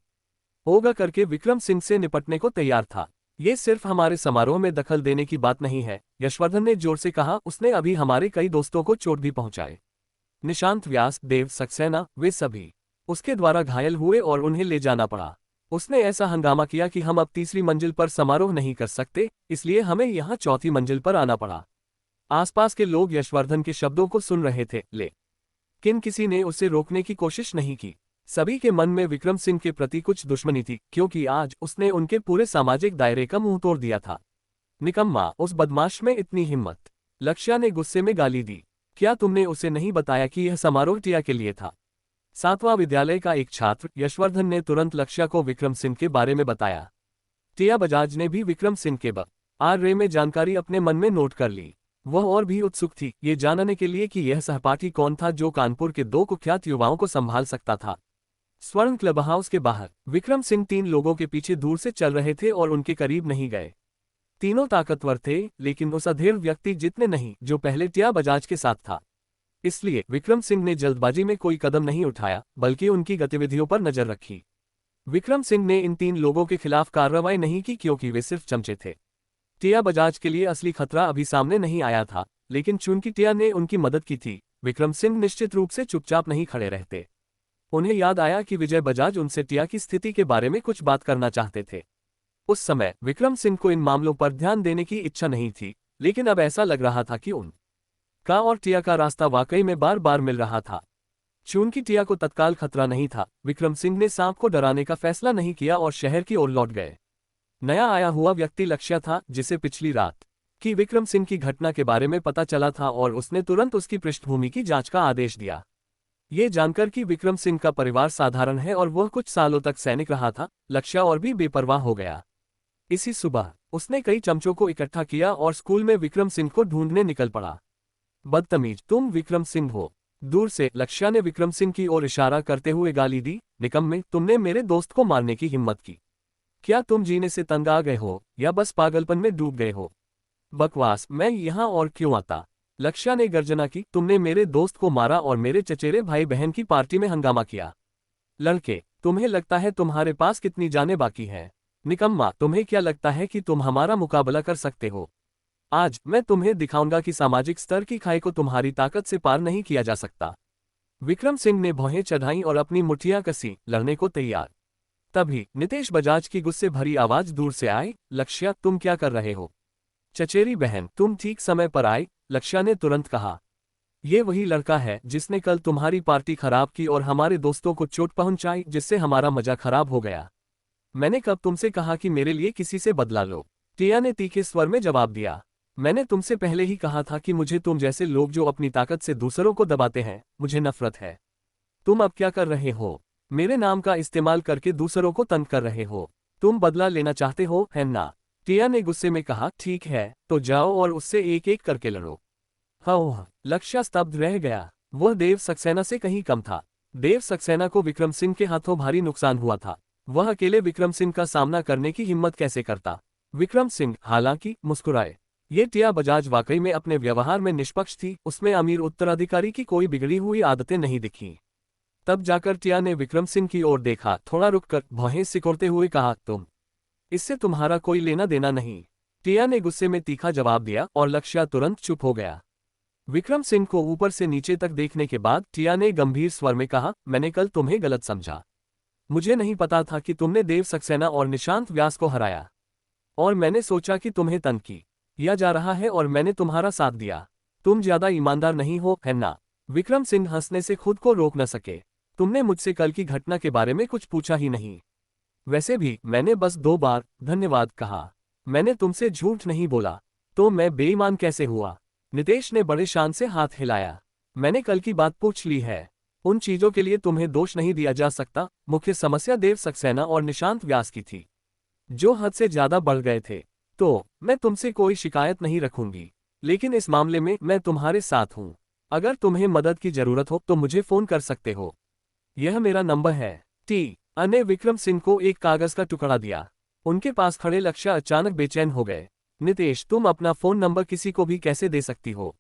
होगा करके विक्रम सिंह से निपटने को तैयार था। ये सिर्फ हमारे समारोह में दखल देने की बात नहीं है, यशवर्धन ने जोर से कहा। उसने अभी हमारे कई दोस्तों को चोट भी पहुंचाए। निशांत व्यास, देव सक्सेना, वे सभी उसके द्वारा घायल हुए और उन्हें ले जाना पड़ा। उसने ऐसा हंगामा किया कि हम अब तीसरी मंजिल पर समारोह नहीं कर सकते, इसलिए हमें यहाँ चौथी मंजिल पर आना पड़ा। आसपास के लोग यशवर्धन के शब्दों को सुन रहे थे, लेकिन किसी ने उसे रोकने की कोशिश नहीं की। सभी के मन में विक्रम सिंह के प्रति कुछ दुश्मनी थी, क्योंकि आज उसने उनके पूरे सामाजिक दायरे का मुंह तोड़ दिया था। निकम्मा! उस बदमाश में इतनी हिम्मत! लक्ष्या ने गुस्से में गाली दी। क्या तुमने उसे नहीं बताया कि यह समारोह टिया के लिए था? 7वां विद्यालय का एक छात्र यशवर्धन ने तुरंत लक्ष्या को विक्रम सिंह के बारे में बताया। टिया बजाज ने भी विक्रम सिंह के बारे में जानकारी अपने मन में नोट कर ली। वह और भी उत्सुक थी, ये जानने के लिए कि यह सहपाठी कौन था जो कानपुर के 2 कुख्यात युवाओं को संभाल सकता था। स्वर्ण क्लब हाउस के बाहर विक्रम सिंह 3 लोगों के पीछे दूर से चल रहे थे और उनके करीब नहीं गए। तीनों ताकतवर थे, लेकिन उस अधेड़ व्यक्ति जितने नहीं जो पहले टिया बजाज के साथ था। इसलिए विक्रम सिंह ने जल्दबाजी में कोई कदम नहीं उठाया, बल्कि उनकी गतिविधियों पर नजर रखी। विक्रम सिंह ने इन 3 लोगों के खिलाफ कार्रवाई नहीं की, क्योंकि वे सिर्फ चमचे थे। टिया बजाज के लिए असली खतरा अभी सामने नहीं आया था, लेकिन चूंकि टिया ने उनकी मदद की थी, विक्रम सिंह निश्चित रूप से चुपचाप नहीं खड़े रहते। उन्हें याद आया कि विजय बजाज उनसे टिया की स्थिति के बारे में कुछ बात करना चाहते थे। उस समय विक्रम सिंह को इन मामलों पर ध्यान देने की इच्छा नहीं थी, लेकिन अब ऐसा लग रहा था कि उनका और टिया का रास्ता वाकई में बार बार मिल रहा था। चूंकि टिया को तत्काल खतरा नहीं था, विक्रम सिंह ने सांप को डराने का फैसला नहीं किया और शहर की ओर लौट गए। नया आया हुआ व्यक्ति लक्ष्या था, जिसे पिछली रात की विक्रम सिंह की घटना के बारे में पता चला था और उसने तुरंत उसकी पृष्ठभूमि की जांच का आदेश दिया। ये जानकर कि विक्रम सिंह का परिवार साधारण है और वह कुछ सालों तक सैनिक रहा था, लक्ष्या और भी बेपरवाह हो गया। इसी सुबह उसने कई चमचों को इकट्ठा किया और स्कूल में विक्रम सिंह को ढूंढने निकल पड़ा। बदतमीज, तुम विक्रम सिंह हो? दूर से लक्ष्या ने विक्रम सिंह की ओर इशारा करते हुए गाली दी। निकम्मे, तुमने मेरे दोस्त को मारने की हिम्मत की? क्या तुम जीने से तंग आ गए हो या बस पागलपन में डूब गए हो? बकवास! मैं यहाँ और क्यों आता? लक्ष्या ने गर्जना की। तुमने मेरे दोस्त को मारा और मेरे चचेरे भाई बहन की पार्टी में हंगामा किया। लड़के, तुम्हें लगता है तुम्हारे पास कितनी जाने बाकी है? निकम्मा, तुम्हें क्या लगता है कि तुम हमारा मुकाबला कर सकते हो? आज मैं तुम्हें दिखाऊंगा कि सामाजिक स्तर की खाई को तुम्हारी ताकत से पार नहीं किया जा सकता। विक्रम सिंह ने भौहें चढ़ाईं और अपनी मुठ्ठियां कसी, लड़ने को तैयार। तभी नितेश बजाज की गुस्से भरी आवाज दूर से आई। लक्ष्या, तुम क्या कर रहे हो? चचेरी बहन, तुम ठीक समय पर आई, लक्ष्या ने तुरंत कहा। ये वही लड़का है जिसने कल तुम्हारी पार्टी खराब की और हमारे दोस्तों को चोट पहुंचाई, जिससे हमारा मजा खराब हो गया। मैंने कब तुमसे कहा कि मेरे लिए किसी से बदला लो? टिया ने तीखे स्वर में जवाब दिया। मैंने तुमसे पहले ही कहा था कि मुझे तुम जैसे लोग जो अपनी ताकत से दूसरों को दबाते हैं, मुझे नफरत है। तुम अब क्या कर रहे हो? मेरे नाम का इस्तेमाल करके दूसरों को तंग कर रहे हो। तुम बदला लेना चाहते हो, है ना? टिया ने गुस्से में कहा, ठीक है, तो जाओ और उससे एक एक करके लड़ो। हाँ, लक्ष्य स्तब्ध रह गया। वह देव सक्सेना से कहीं कम था। देव सक्सेना को विक्रम सिंह के हाथों भारी नुकसान हुआ था। वह अकेले विक्रम सिंह का सामना करने की हिम्मत कैसे करता? विक्रम सिंह हालांकि मुस्कुराए। ये टिया बजाज वाकई में अपने व्यवहार में निष्पक्ष थी, उसमें अमीर उत्तराधिकारी की कोई बिगड़ी हुई आदतें नहीं दिखीं। तब जाकर टिया ने विक्रम सिंह की ओर देखा, थोड़ा रुककर भौहें सिकोड़ते हुए कहा, इससे तुम्हारा कोई लेना देना नहीं। टिया ने गुस्से में तीखा जवाब दिया और लक्ष्य तुरंत चुप हो गया। विक्रम सिंह को ऊपर से नीचे तक देखने के बाद टिया ने गंभीर स्वर में कहा, मैंने कल तुम्हें गलत समझा। मुझे नहीं पता था कि तुमने देव सक्सेना और निशांत व्यास को हराया, और मैंने सोचा कि तुम्हें तंग किया जा रहा है और मैंने तुम्हारा साथ दिया। तुम ज्यादा ईमानदार नहीं हो, है ना? विक्रम सिंह हंसने से खुद को रोक न सके। तुमने मुझसे कल की घटना के बारे में कुछ पूछा ही नहीं। वैसे भी मैंने बस 2 बार धन्यवाद कहा। मैंने तुमसे झूठ नहीं बोला, तो मैं बेईमान कैसे हुआ? नितेश ने बड़े शान से हाथ हिलाया। मैंने कल की बात पूछ ली है। उन चीजों के लिए तुम्हें दोष नहीं दिया जा सकता। मुख्य समस्या देव सक्सेना और निशांत व्यास की थी, जो हद से ज्यादा बढ़ गए थे। तो मैं तुमसे कोई शिकायत नहीं रखूंगी, लेकिन इस मामले में मैं तुम्हारे साथ हूं। अगर तुम्हें मदद की जरूरत हो तो मुझे फोन कर सकते हो। यह मेरा नंबर है। टिया ने विक्रम सिंह को एक कागज का टुकड़ा दिया। उनके पास खड़े लक्ष्य अचानक बेचैन हो गए। नितेश, तुम अपना फोन नंबर किसी को भी कैसे दे सकती हो?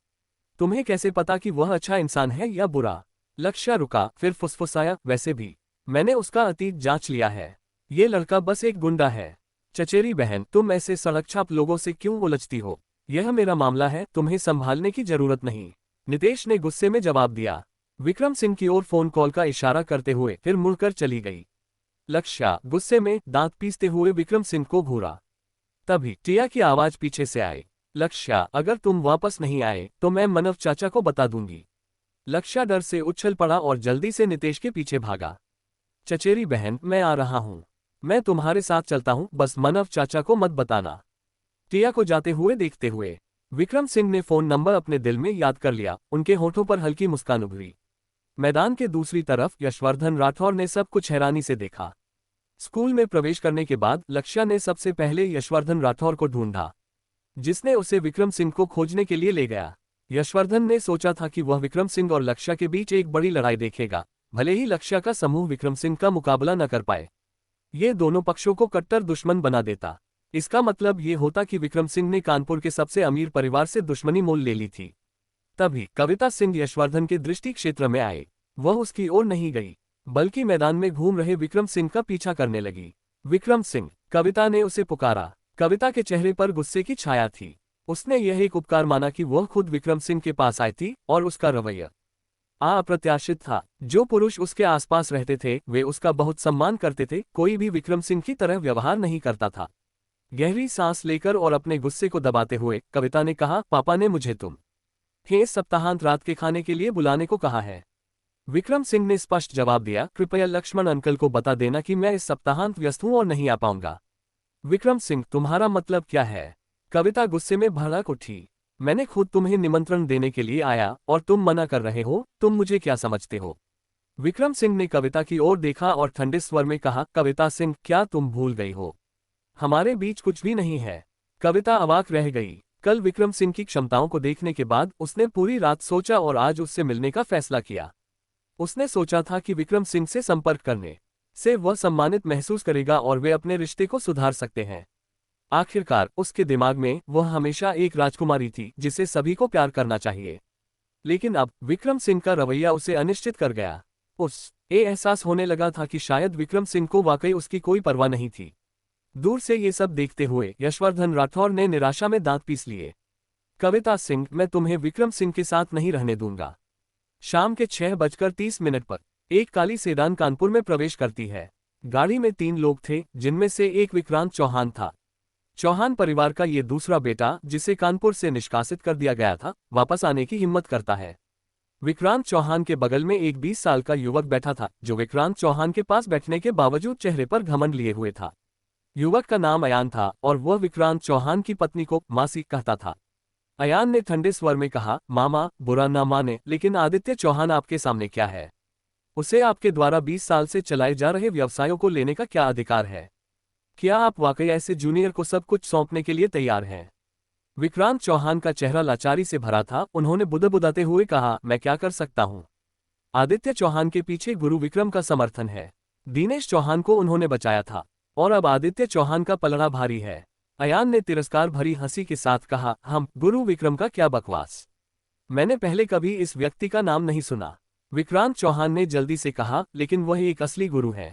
तुम्हें कैसे पता कि वह अच्छा इंसान है या बुरा? लक्ष्य रुका, फिर फुसफुसाया, वैसे भी मैंने उसका अतीत जांच लिया है। ये लड़का बस एक गुंडा है। चचेरी बहन, तुम ऐसे सड़कछाप लोगों से क्यों उलझती हो? यह मेरा मामला है, तुम्हें संभालने की जरूरत नहीं। नितेश ने गुस्से में जवाब दिया। विक्रम सिंह की ओर फोन कॉल का इशारा करते हुए फिर मुड़कर चली गई। लक्ष्य गुस्से में दांत पीसते हुए विक्रम सिंह को घूरा। तभी टिया की आवाज पीछे से आई, लक्ष्य, अगर तुम वापस नहीं आए तो मैं मनव चाचा को बता दूंगी। लक्ष्य डर से उछल पड़ा और जल्दी से नितेश के पीछे भागा। चचेरी बहन, मैं आ रहा हूं। मैं तुम्हारे साथ चलता हूं, बस मनव चाचा को मत बताना। टिया को जाते हुए देखते हुए विक्रम सिंह ने फोन नंबर अपने दिल में याद कर लिया। उनके होठों पर हल्की मुस्कान उभरी। मैदान के दूसरी तरफ यशवर्धन राठौर ने सब कुछ हैरानी से देखा। स्कूल में प्रवेश करने के बाद लक्ष्य ने सबसे पहले यशवर्धन राठौर को ढूंढा, जिसने उसे विक्रम सिंह को खोजने के लिए ले गया। यशवर्धन ने सोचा था कि वह विक्रम सिंह और लक्ष्य के बीच एक बड़ी लड़ाई देखेगा, भले ही लक्ष्य का समूह विक्रम सिंह का मुकाबला न कर पाए। ये दोनों पक्षों को कट्टर दुश्मन बना देता। इसका मतलब ये होता कि विक्रम सिंह ने कानपुर के सबसे अमीर परिवार से दुश्मनी मोल ले ली थी। तभी कविता सिंह यशवर्धन के दृष्टि क्षेत्र में आए। वह उसकी ओर नहीं गई, बल्कि मैदान में घूम रहे विक्रम सिंह का पीछा करने लगी। विक्रम सिंह, कविता ने उसे पुकारा। कविता के चेहरे पर गुस्से की छाया थी। उसने यह एक उपकार माना कि वह खुद विक्रम सिंह के पास आई थी, और उसका रवैया अप्रत्याशित था। जो पुरुष उसके आसपास रहते थे वे उसका बहुत सम्मान करते थे। कोई भी विक्रम सिंह की तरह व्यवहार नहीं करता था। गहरी सांस लेकर और अपने गुस्से को दबाते हुए कविता ने कहा, पापा ने मुझे तुम्हें सप्ताहांत रात के खाने के लिए बुलाने को कहा है। विक्रम सिंह ने स्पष्ट जवाब दिया, कृपया लक्ष्मण अंकल को बता देना कि मैं इस सप्ताहांत व्यस्त हूं और नहीं आ पाऊंगा। विक्रम सिंह, तुम्हारा मतलब क्या है? कविता गुस्से में भड़क उठी। मैंने खुद तुम्हें निमंत्रण देने के लिए आया और तुम मना कर रहे हो। तुम मुझे क्या समझते हो? विक्रम सिंह ने कविता की ओर देखा और ठंडे स्वर में कहा, कविता सिंह, क्या तुम भूल गई हो? हमारे बीच कुछ भी नहीं है। कविता अवाक रह गई। कल विक्रम सिंह की क्षमताओं को देखने के बाद उसने पूरी रात सोचा और आज उससे मिलने का फैसला किया। उसने सोचा था कि विक्रम सिंह से संपर्क करने से वह सम्मानित महसूस करेगा और वे अपने रिश्ते को सुधार सकते हैं। आखिरकार उसके दिमाग में वह हमेशा एक राजकुमारी थी जिसे सभी को प्यार करना चाहिए। लेकिन अब विक्रम सिंह का रवैया उसे अनिश्चित कर गया। उसे एहसास होने लगा था कि शायद विक्रम सिंह को वाकई उसकी कोई परवाह नहीं थी। दूर से ये सब देखते हुए यशवर्धन राठौर ने निराशा में दांत पीस लिए। कविता सिंह, मैं तुम्हें विक्रम सिंह के साथ नहीं रहने दूंगा। शाम के 6:30 पर एक काली सेडान कानपुर में प्रवेश करती है। गाड़ी में 3 लोग थे, जिनमें से एक विक्रांत चौहान था। चौहान परिवार का ये दूसरा बेटा, जिसे कानपुर से निष्कासित कर दिया गया था, वापस आने की हिम्मत करता है। विक्रांत चौहान के बगल में एक 20 साल का युवक बैठा था, जो विक्रांत चौहान के पास बैठने के बावजूद चेहरे पर घमंड लिए हुए था। युवक का नाम अयान था और वह विक्रांत चौहान की पत्नी को मासी कहता था। अयान ने ठंडे स्वर में कहा, मामा बुरा ना माने, लेकिन आदित्य चौहान आपके सामने क्या है? उसे आपके द्वारा 20 साल से चलाए जा रहे व्यवसायों को लेने का क्या अधिकार है? क्या आप वाकई ऐसे जूनियर को सब कुछ सौंपने के लिए तैयार हैं? विक्रांत चौहान का चेहरा लाचारी से भरा था। उन्होंने बुदबुदाते हुए कहा, मैं क्या कर सकता हूं? आदित्य चौहान के पीछे गुरु विक्रम का समर्थन है। दिनेश चौहान को उन्होंने बचाया था और अब आदित्य चौहान का पलड़ा भारी है। अयान ने तिरस्कार भरी हंसी के साथ कहा, हम गुरु विक्रम का क्या बकवास। मैंने पहले कभी इस व्यक्ति का नाम नहीं सुना। विक्रांत चौहान ने जल्दी से कहा, लेकिन वह एक असली गुरु है।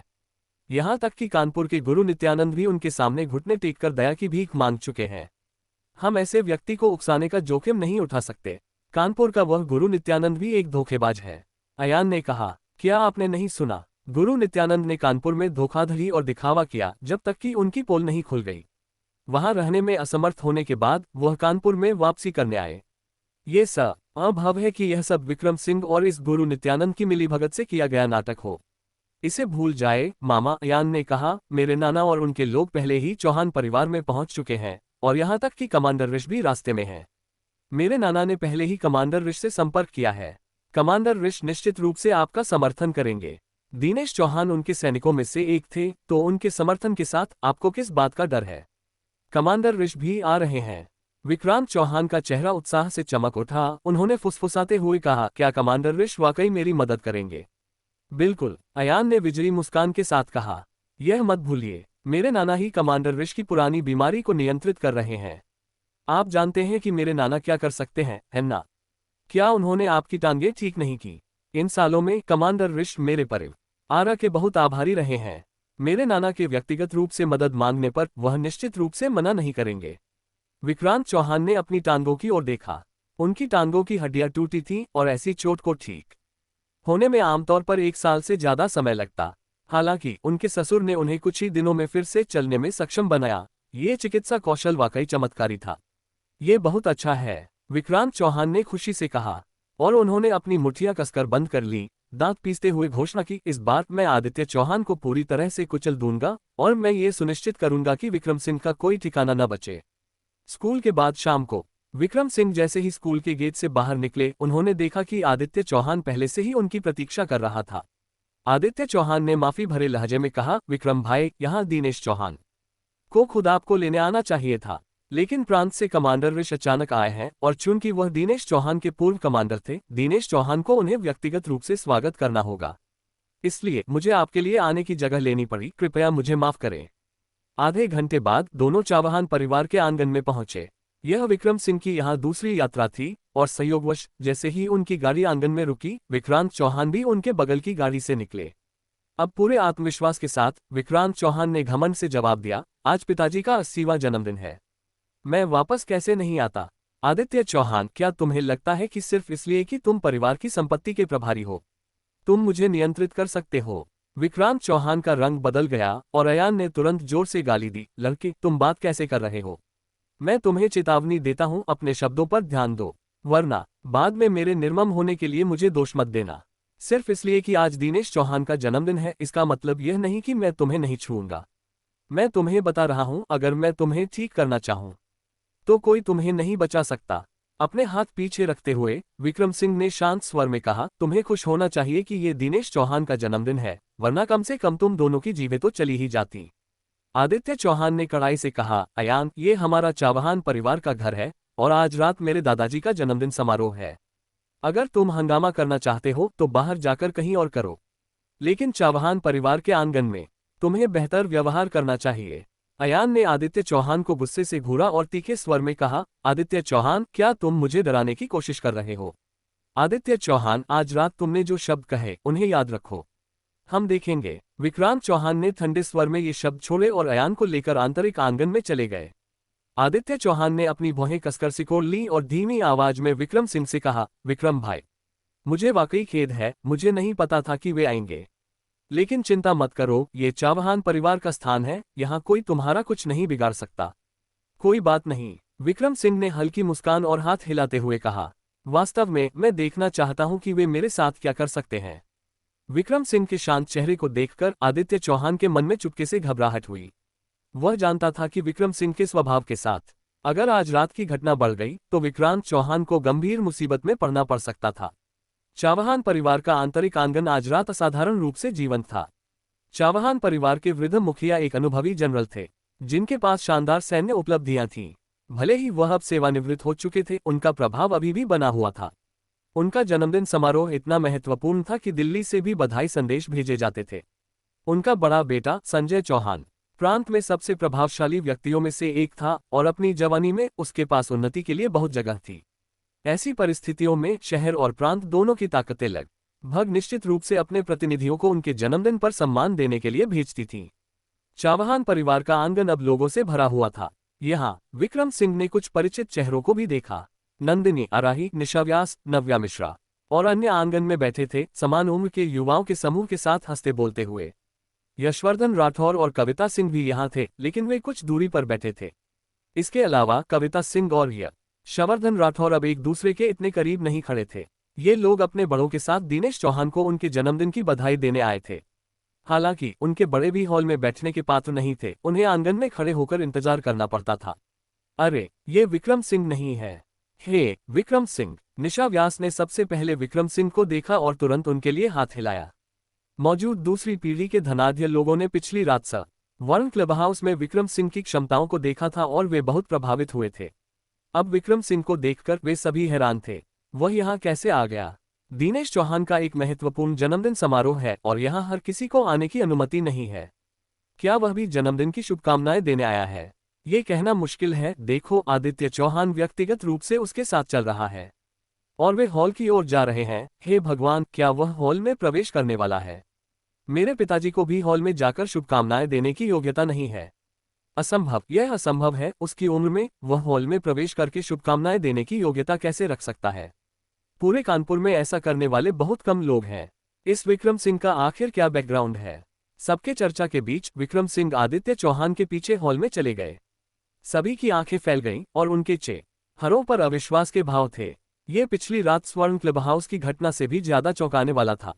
यहां तक कि कानपुर के गुरु नित्यानंद भी उनके सामने घुटने टेककर दया की भीख मांग चुके हैं। हम ऐसे व्यक्ति को उकसाने का जोखिम नहीं उठा सकते। कानपुर का वह गुरु नित्यानंद भी एक धोखेबाज है। अयान ने कहा, क्या आपने नहीं सुना? गुरु नित्यानंद ने कानपुर में धोखाधड़ी और दिखावा किया जब तक कि उनकी पोल नहीं खुल गई। वहां रहने में असमर्थ होने के बाद वह कानपुर में वापसी करने आए। ये संभव है कि यह सब विक्रम सिंह और इस गुरु नित्यानंद की मिलीभगत से किया गया नाटक हो। इसे भूल जाए मामा, अयान ने कहा। मेरे नाना और उनके लोग पहले ही चौहान परिवार में पहुंच चुके हैं और यहां तक कि कमांडर ऋष भी रास्ते में है। मेरे नाना ने पहले ही कमांडर ऋष से संपर्क किया है। कमांडर ऋष निश्चित रूप से आपका समर्थन करेंगे। दिनेश चौहान उनके सैनिकों में से एक थे, तो उनके समर्थन के साथ आपको किस बात का डर है? कमांडर ऋष भी आ रहे हैं। विक्रांत चौहान का चेहरा उत्साह से चमक उठा। उन्होंने फुसफुसाते हुए कहा, क्या कमांडर ऋष वाकई मेरी मदद करेंगे? बिल्कुल, अयान ने विजयी मुस्कान के साथ कहा। यह मत भूलिए, मेरे नाना ही कमांडर ऋष की पुरानी बीमारी को नियंत्रित कर रहे हैं। आप जानते हैं कि मेरे नाना क्या कर सकते हैं, है ना? क्या उन्होंने आपकी टांगें ठीक नहीं की? इन सालों में कमांडर ऋष मेरे परिवार के बहुत आभारी रहे हैं। मेरे नाना के व्यक्तिगत रूप से मदद मांगने पर वह निश्चित रूप से मना नहीं करेंगे। विक्रांत चौहान ने अपनी टांगों की ओर देखा। उनकी टांगों की हड्डियां टूटी थीं और ऐसी चोट को ठीक होने में आमतौर पर 1 साल से ज्यादा समय लगता। हालांकि उनके ससुर ने उन्हें कुछ ही दिनों में फिर से चलने में सक्षम बनाया। ये चिकित्सा कौशल वाकई चमत्कारी था। ये बहुत अच्छा है, विक्रांत चौहान ने खुशी से कहा और उन्होंने अपनी मुठ्ठियां कसकर बंद कर ली। दांत पीसते हुए घोषणा की, इस बार मैं आदित्य चौहान को पूरी तरह से कुचल दूंगा और मैं ये सुनिश्चित करूंगा कि विक्रम सिंह का कोई ठिकाना न बचे। स्कूल के बाद शाम को विक्रम सिंह जैसे ही स्कूल के गेट से बाहर निकले, उन्होंने देखा कि आदित्य चौहान पहले से ही उनकी प्रतीक्षा कर रहा था। आदित्य चौहान ने माफी भरे लहजे में कहा, विक्रम भाई, यहाँ दिनेश चौहान को खुद आपको लेने आना चाहिए था, लेकिन प्रांत से कमांडर ऋष अचानक आए हैं और चूंकि वह दिनेश चौहान के पूर्व कमांडर थे, दिनेश चौहान को उन्हें व्यक्तिगत रूप से स्वागत करना होगा। इसलिए मुझे आपके लिए आने की जगह लेनी पड़ी। कृपया मुझे माफ करें। आधे घंटे बाद दोनों चौहान परिवार के आंगन में पहुंचे। यह विक्रम सिंह की यहाँ दूसरी यात्रा थी और संयोगवश जैसे ही उनकी गाड़ी आंगन में रुकी, विक्रांत चौहान भी उनके बगल की गाड़ी से निकले। अब पूरे आत्मविश्वास के साथ विक्रांत चौहान ने घमंड से जवाब दिया, आज पिताजी का 80वां जन्मदिन है, मैं वापस कैसे नहीं आता? आदित्य चौहान, क्या तुम्हें लगता है कि सिर्फ इसलिए कि तुम परिवार की संपत्ति के प्रभारी हो, तुम मुझे नियंत्रित कर सकते हो? विक्रांत चौहान का रंग बदल गया और अयान ने तुरंत जोर से गाली दी, लड़के, तुम बात कैसे कर रहे हो? मैं तुम्हें चेतावनी देता हूं, अपने शब्दों पर ध्यान दो, वरना बाद में मेरे निर्मम होने के लिए मुझे दोष मत देना। सिर्फ इसलिए कि आज दिनेश चौहान का जन्मदिन है, इसका मतलब यह नहीं कि मैं तुम्हें नहीं छूऊंगा। मैं तुम्हें बता रहा हूं, अगर मैं तुम्हें ठीक करना चाहूं तो कोई तुम्हें नहीं बचा सकता। अपने हाथ पीछे रखते हुए विक्रम सिंह ने शांत स्वर में कहा, तुम्हें खुश होना चाहिए कि ये दिनेश चौहान का जन्मदिन है, वरना कम से कम तुम दोनों की जीवें तो चली ही जाती। आदित्य चौहान ने कड़ाई से कहा, अयान, ये हमारा चौहान परिवार का घर है और आज रात मेरे दादाजी का जन्मदिन समारोह है। अगर तुम हंगामा करना चाहते हो तो बाहर जाकर कहीं और करो, लेकिन चौहान परिवार के आंगन में तुम्हें बेहतर व्यवहार करना चाहिए। अयान ने आदित्य चौहान को गुस्से से घूरा और तीखे स्वर में कहा, आदित्य चौहान, क्या तुम मुझे डराने की कोशिश कर रहे हो? आदित्य चौहान, आज रात तुमने जो शब्द कहे उन्हें याद रखो, हम देखेंगे। विक्रांत चौहान ने ठंडे स्वर में ये शब्द छोड़े और अयान को लेकर आंतरिक आंगन में चले गए। आदित्य चौहान ने अपनी भौहें कसकर सिकोड़ ली और धीमी आवाज में विक्रम सिंह से कहा, विक्रम भाई, मुझे वाकई खेद है, मुझे नहीं पता था कि वे आएंगे, लेकिन चिंता मत करो, ये चौहान परिवार का स्थान है, यहाँ कोई तुम्हारा कुछ नहीं बिगाड़ सकता। कोई बात नहीं, विक्रम सिंह ने हल्की मुस्कान और हाथ हिलाते हुए कहा, वास्तव में मैं देखना चाहता हूं कि वे मेरे साथ क्या कर सकते हैं। विक्रम सिंह के शांत चेहरे को देखकर आदित्य चौहान के मन में चुपके से घबराहट हुई। वह जानता था कि विक्रम सिंह के स्वभाव के साथ अगर आज रात की घटना बढ़ गई तो विक्रांत चौहान को गंभीर मुसीबत में पड़ना पड़ सकता था। चौहान परिवार का आंतरिक आंगन आज रात असाधारण रूप से जीवंत था। चौहान परिवार के वृद्ध मुखिया एक अनुभवी जनरल थे, जिनके पास शानदार सैन्य उपलब्धियां थीं। भले ही वह अब सेवानिवृत्त हो चुके थे, उनका प्रभाव अभी भी बना हुआ था। उनका जन्मदिन समारोह इतना महत्वपूर्ण था कि दिल्ली से भी बधाई संदेश भेजे जाते थे। उनका बड़ा बेटा संजय चौहान प्रांत में सबसे प्रभावशाली व्यक्तियों में से एक था और अपनी जवानी में उसके पास उन्नति के लिए बहुत जगह थी। ऐसी परिस्थितियों में शहर और प्रांत दोनों की ताकतें लगभग निश्चित रूप से अपने प्रतिनिधियों को उनके जन्मदिन पर सम्मान देने के लिए भेजती थीं। चौहान परिवार का आंगन अब लोगों से भरा हुआ था। यहाँ विक्रम सिंह ने कुछ परिचित चेहरों को भी देखा। नंदिनी, अराही, निशा व्यास, नव्या मिश्रा और अन्य आंगन में बैठे थे, समान उम्र के युवाओं के समूह के साथ हंसते बोलते हुए। यशवर्धन राठौर और कविता सिंह भी यहाँ थे, लेकिन वे कुछ दूरी पर बैठे थे। इसके अलावा कविता सिंह और यशवर्धन राठौर अब एक दूसरे के इतने करीब नहीं खड़े थे। ये लोग अपने बड़ों के साथ दिनेश चौहान को उनके जन्मदिन की बधाई देने आए थे। हालांकि उनके बड़े भी हॉल में बैठने के पात्र नहीं थे, उन्हें आंगन में खड़े होकर इंतजार करना पड़ता था। अरे, ये विक्रम सिंह नहीं है। हे विक्रम सिंह! निशा व्यास ने सबसे पहले विक्रम सिंह को देखा और तुरंत उनके लिए हाथ हिलाया। मौजूद दूसरी पीढ़ी के धनाढ्य लोगों ने पिछली रात वरुण क्लब हाउस में विक्रम सिंह की क्षमताओं को देखा था और वे बहुत प्रभावित हुए थे। अब विक्रम सिंह को देखकर वे सभी हैरान थे, वह यहाँ कैसे आ गया? दिनेश चौहान का एक महत्वपूर्ण जन्मदिन समारोह है और यहाँ हर किसी को आने की अनुमति नहीं है। क्या वह भी जन्मदिन की शुभकामनाएं देने आया है? ये कहना मुश्किल है। देखो, आदित्य चौहान व्यक्तिगत रूप से उसके साथ चल रहा है और वे हॉल की ओर जा रहे हैं। हे भगवान, क्या वह हॉल में प्रवेश करने वाला है? मेरे पिताजी को भी हॉल में जाकर शुभकामनाएं देने की योग्यता नहीं है। असंभव, यह असंभव है। उसकी उम्र में वह हॉल में प्रवेश करके शुभकामनाएं देने की योग्यता कैसे रख सकता है? पूरे कानपुर में ऐसा करने वाले बहुत कम लोग हैं। इस विक्रम सिंह का आखिर क्या बैकग्राउंड है? सबके चर्चा के बीच विक्रम सिंह आदित्य चौहान के पीछे हॉल में चले गए। सभी की आंखें फैल गईं और उनके चेहरों पर अविश्वास के भाव थे। ये पिछली रात स्वर्ण क्लब हाउस की घटना से भी ज्यादा चौंकाने वाला था।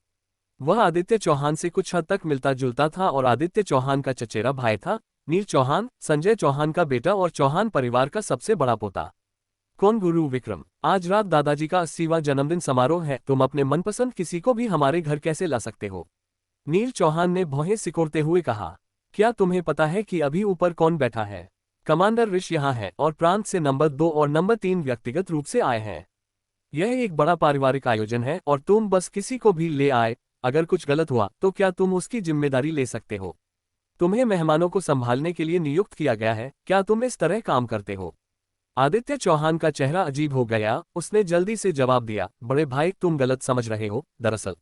वह आदित्य चौहान से कुछ हद तक मिलता जुलता था और आदित्य चौहान का चचेरा भाई था। नील चौहान, संजय चौहान का बेटा और चौहान परिवार का सबसे बड़ा पोता। कौन गुरु विक्रम? आज रात दादाजी का 80वां जन्मदिन समारोह है। तुम अपने मनपसंद किसी को भी हमारे घर कैसे ला सकते हो? नील चौहान ने भौहें सिकोड़ते हुए कहा। क्या तुम्हें पता है कि अभी ऊपर कौन बैठा है? कमांडर ऋष यहाँ है और प्रांत से नंबर 2 और नंबर 3 व्यक्तिगत रूप से आए हैं। यह एक बड़ा पारिवारिक आयोजन है और तुम बस किसी को भी ले आए। अगर कुछ गलत हुआ तो क्या तुम उसकी जिम्मेदारी ले सकते हो? तुम्हें मेहमानों को संभालने के लिए नियुक्त किया गया है। क्या तुम इस तरह काम करते हो? आदित्य चौहान का चेहरा अजीब हो गया। उसने जल्दी से जवाब दिया, बड़े भाई, तुम गलत समझ रहे हो। दरअसल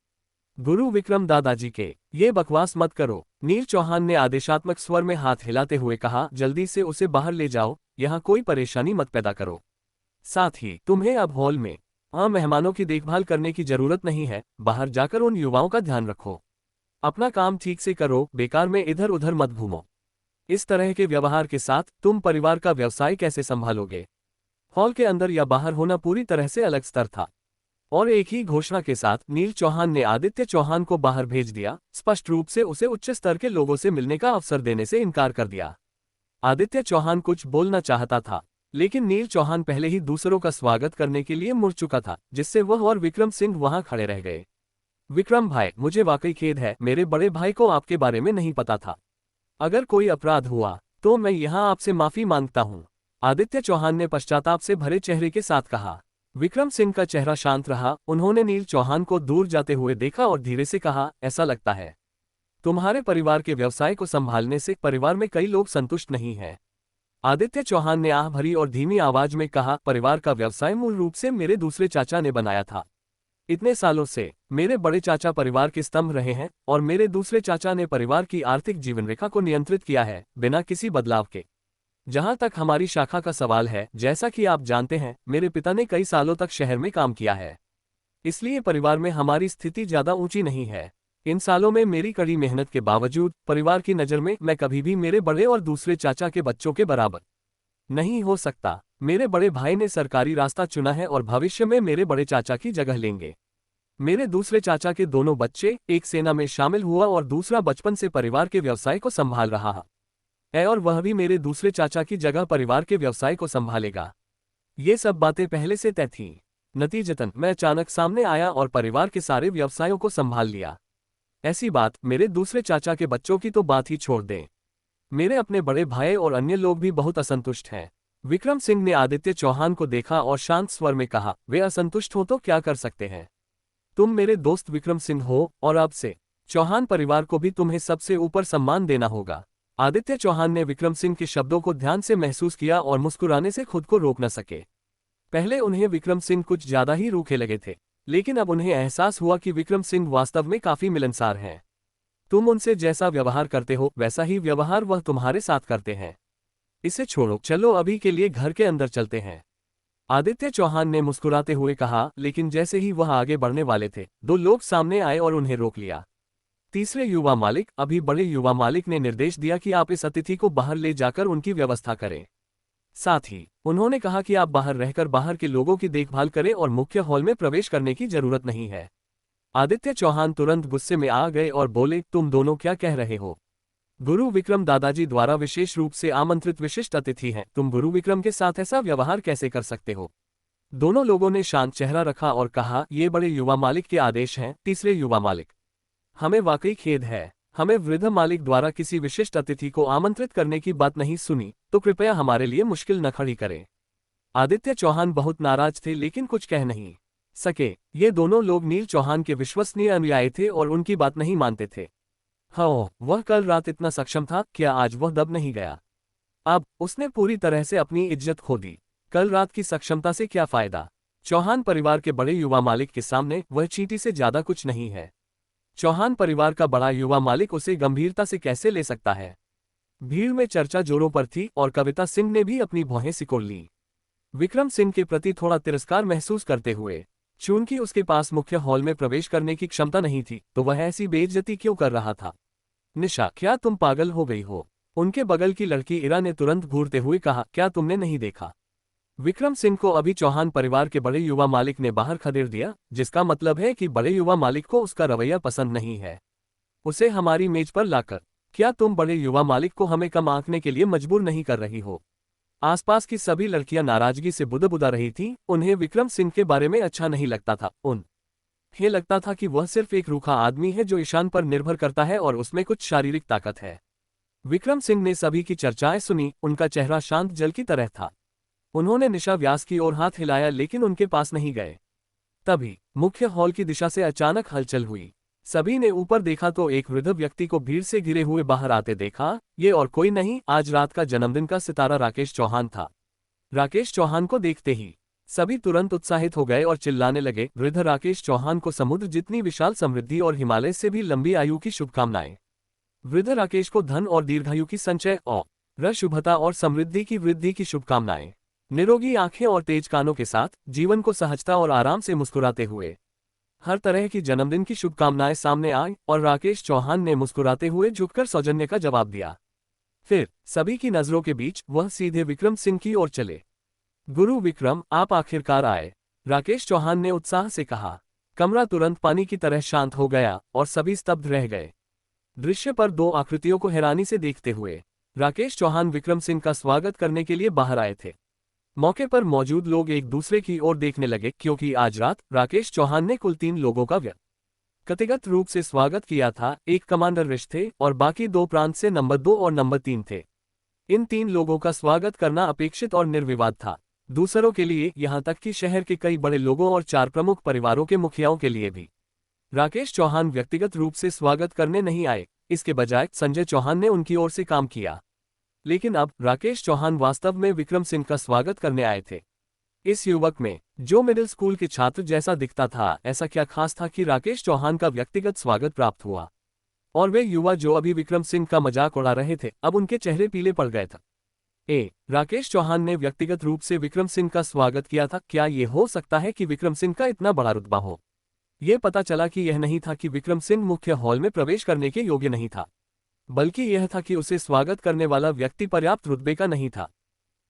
गुरु विक्रम दादाजी के। ये बकवास मत करो। नील चौहान ने आदेशात्मक स्वर में हाथ हिलाते हुए कहा, जल्दी से उसे बाहर ले जाओ। यहाँ कोई परेशानी मत पैदा करो। साथ ही तुम्हें अब हॉल में मेहमानों की देखभाल करने की जरूरत नहीं है। बाहर जाकर उन युवाओं का ध्यान रखो। अपना काम ठीक से करो, बेकार में इधर उधर मत घूमो। इस तरह के व्यवहार के साथ तुम परिवार का व्यवसाय कैसे संभालोगे? हॉल के अंदर या बाहर होना पूरी तरह से अलग स्तर था। और एक ही घोषणा के साथ नील चौहान ने आदित्य चौहान को बाहर भेज दिया, स्पष्ट रूप से उसे उच्च स्तर के लोगों से मिलने का अवसर देने से इनकार कर दिया। आदित्य चौहान कुछ बोलना चाहता था, लेकिन नील चौहान पहले ही दूसरों का स्वागत करने के लिए मुड़ चुका था, जिससे वह और विक्रम सिंह वहां खड़े रह गए। विक्रम भाई, मुझे वाकई खेद है। मेरे बड़े भाई को आपके बारे में नहीं पता था। अगर कोई अपराध हुआ तो मैं यहाँ आपसे माफी मांगता हूँ, आदित्य चौहान ने पश्चाताप से भरे चेहरे के साथ कहा। विक्रम सिंह का चेहरा शांत रहा। उन्होंने नील चौहान को दूर जाते हुए देखा और धीरे से कहा, ऐसा लगता है तुम्हारे परिवार के व्यवसाय को संभालने से परिवार में कई लोग संतुष्ट नहीं हैं। आदित्य चौहान ने आह भरी और धीमी आवाज में कहा, परिवार का व्यवसाय मूल रूप से मेरे दूसरे चाचा ने बनाया था। इतने सालों से मेरे बड़े चाचा परिवार के स्तंभ रहे हैं और मेरे दूसरे चाचा ने परिवार की आर्थिक जीवन रेखा को नियंत्रित किया है, बिना किसी बदलाव के। जहां तक हमारी शाखा का सवाल है, जैसा कि आप जानते हैं, मेरे पिता ने कई सालों तक शहर में काम किया है, इसलिए परिवार में हमारी स्थिति ज्यादा ऊंची नहीं है। इन सालों में मेरी कड़ी मेहनत के बावजूद परिवार की नज़र में मैं कभी भी मेरे बड़े और दूसरे चाचा के बच्चों के बराबर नहीं हो सकता। मेरे बड़े भाई ने सरकारी रास्ता चुना है और भविष्य में मेरे बड़े चाचा की जगह लेंगे। मेरे दूसरे चाचा के दोनों बच्चे, एक सेना में शामिल हुआ और दूसरा बचपन से परिवार के व्यवसाय को संभाल रहा है और वह भी मेरे दूसरे चाचा की जगह परिवार के व्यवसाय को संभालेगा। ये सब बातें पहले से तय थीं। नतीजतन मैं अचानक सामने आया और परिवार के सारे व्यवसायों को संभाल लिया। ऐसी बात, मेरे दूसरे चाचा के बच्चों की तो बात ही छोड़ दें। मेरे अपने बड़े भाई और अन्य लोग भी बहुत असंतुष्ट हैं। विक्रम सिंह ने आदित्य चौहान को देखा और शांत स्वर में कहा, वे असंतुष्ट हो तो क्या कर सकते हैं? तुम मेरे दोस्त विक्रम सिंह हो और अब से चौहान परिवार को भी तुम्हें सबसे ऊपर सम्मान देना होगा। आदित्य चौहान ने विक्रम सिंह के शब्दों को ध्यान से महसूस किया और मुस्कुराने से खुद को रोक न सके। पहले उन्हें विक्रम सिंह कुछ ज्यादा ही रूखे लगे थे, लेकिन अब उन्हें एहसास हुआ कि विक्रम सिंह वास्तव में काफी मिलनसार हैं। तुम उनसे जैसा व्यवहार करते हो वैसा ही व्यवहार वह तुम्हारे साथ करते हैं। इसे छोड़ो, चलो अभी के लिए घर के अंदर चलते हैं। आदित्य चौहान ने मुस्कुराते हुए कहा, लेकिन जैसे ही वह आगे बढ़ने वाले थे, दो लोग सामने आए और उन्हें रोक लिया। तीसरे युवा मालिक, अभी बड़े युवा मालिक ने निर्देश दिया कि आप इस अतिथि को बाहर ले जाकर उनकी व्यवस्था करें। साथ ही उन्होंने कहा कि आप बाहर रहकर बाहर के लोगों की देखभाल करें और मुख्य हॉल में प्रवेश करने की जरूरत नहीं है। आदित्य चौहान तुरंत गुस्से में आ गए और बोले, तुम दोनों क्या कह रहे हो? गुरु विक्रम दादाजी द्वारा विशेष रूप से आमंत्रित विशिष्ट अतिथि हैं, तुम गुरु विक्रम के साथ ऐसा व्यवहार कैसे कर सकते हो? दोनों लोगों ने शांत चेहरा रखा और कहा, ये बड़े युवा मालिक के आदेश हैं। तीसरे युवा मालिक, हमें वाकई खेद है, हमें वृद्ध मालिक द्वारा किसी विशिष्ट अतिथि को आमंत्रित करने की बात नहीं सुनी, तो कृपया हमारे लिए मुश्किल न खड़ी करें। आदित्य चौहान बहुत नाराज थे लेकिन कुछ कह नहीं सके। ये दोनों लोग नील चौहान के विश्वसनीय अनुयायी थे और उनकी बात नहीं मानते थे। हाँ, वह कल रात इतना सक्षम था, क्या आज वह दब नहीं गया? अब उसने पूरी तरह से अपनी इज्जत खो दी। कल रात की सक्षमता से क्या फायदा? चौहान परिवार के बड़े युवा मालिक के सामने वह चींटी से ज्यादा कुछ नहीं है। चौहान परिवार का बड़ा युवा मालिक उसे गंभीरता से कैसे ले सकता है? भीड़ में चर्चा जोरों पर थी और कविता सिंह ने भी अपनी भौहें सिकोड़ ली, विक्रम सिंह के प्रति थोड़ा तिरस्कार महसूस करते हुए। चूंकि उसके पास मुख्य हॉल में प्रवेश करने की क्षमता नहीं थी, तो वह ऐसी बेइज्जती क्यों कर रहा था? निशा, क्या तुम पागल हो गई हो? उनके बगल की लड़की इरा ने तुरंत घूरते हुए कहा, क्या तुमने नहीं देखा? विक्रम सिंह को अभी चौहान परिवार के बड़े युवा मालिक ने बाहर खदेड़ दिया, जिसका मतलब है कि बड़े युवा मालिक को उसका रवैया पसंद नहीं है। उसे हमारी मेज पर लाकर, क्या तुम बड़े युवा मालिक को हमें कम आंकने के लिए मजबूर नहीं कर रही हो? आसपास की सभी लड़कियां नाराजगी से बुदबुदा रही थीं, उन्हें विक्रम सिंह के बारे में अच्छा नहीं लगता था। उन्हें लगता था कि वह सिर्फ एक रूखा आदमी है जो ईशान पर निर्भर करता है और उसमें कुछ शारीरिक ताकत है। विक्रम सिंह ने सभी की चर्चाएं सुनी, उनका चेहरा शांत जल की तरह था। उन्होंने निशा व्यास की ओर हाथ हिलाया लेकिन उनके पास नहीं गए। तभी मुख्य हॉल की दिशा से अचानक हलचल हुई। सभी ने ऊपर देखा तो एक वृद्ध व्यक्ति को भीड़ से घिरे हुए बाहर आते देखा। ये और कोई नहीं, आज रात का जन्मदिन का सितारा राकेश चौहान था। राकेश चौहान को देखते ही सभी तुरंत उत्साहित हो गए और चिल्लाने लगे, वृद्ध राकेश चौहान को समुद्र जितनी विशाल समृद्धि और हिमालय से भी लंबी आयु की शुभकामनाएं। वृद्ध राकेश को धन और दीर्घायु की संचय और शुभता और समृद्धि की वृद्धि की शुभकामनाएं। निरोगी आंखें और तेज कानों के साथ जीवन को सहजता और आराम से मुस्कुराते हुए हर तरह की जन्मदिन की शुभकामनाएं सामने आई और राकेश चौहान ने मुस्कुराते हुए झुककर सौजन्य का जवाब दिया। फिर सभी की नजरों के बीच वह सीधे विक्रम सिंह की ओर चले। गुरु विक्रम, आप आखिरकार आए, राकेश चौहान ने उत्साह से कहा। कमरा तुरंत पानी की तरह शांत हो गया और सभी स्तब्ध रह गए, दृश्य पर दो आकृतियों को हैरानी से देखते हुए। राकेश चौहान विक्रम सिंह का स्वागत करने के लिए बाहर आए थे। मौके पर मौजूद लोग एक दूसरे की ओर देखने लगे, क्योंकि आज रात राकेश चौहान ने कुल 3 लोगों का व्यक्तिगत रूप से स्वागत किया था। एक कमांडर ऋष थे और बाकी 2 प्रांत से नंबर 2 और नंबर 3 थे। इन 3 लोगों का स्वागत करना अपेक्षित और निर्विवाद था। दूसरों के लिए, यहां तक कि शहर के कई बड़े लोगों और 4 प्रमुख परिवारों के मुखियाओं के लिए भी। राकेश चौहान व्यक्तिगत रूप से स्वागत करने नहीं आए, इसके बजाय संजय चौहान ने उनकी ओर से काम किया। लेकिन अब राकेश चौहान वास्तव में विक्रम सिंह का स्वागत करने आए थे। इस युवक में, जो मिडिल स्कूल के छात्र जैसा दिखता था, ऐसा क्या खास था कि राकेश चौहान का व्यक्तिगत स्वागत प्राप्त हुआ? और वे युवा जो अभी विक्रम सिंह का मजाक उड़ा रहे थे, अब उनके चेहरे पीले पड़ गए थे। राकेश चौहान ने व्यक्तिगत रूप से विक्रम सिंह का स्वागत किया था। क्या ये हो सकता है कि विक्रम सिंह का इतना बड़ा रुतबा हो? ये पता चला कि यह नहीं था कि विक्रम सिंह मुख्य हॉल में प्रवेश करने के योग्य नहीं था, बल्कि यह था कि उसे स्वागत करने वाला व्यक्ति पर्याप्त रुतबे का नहीं था।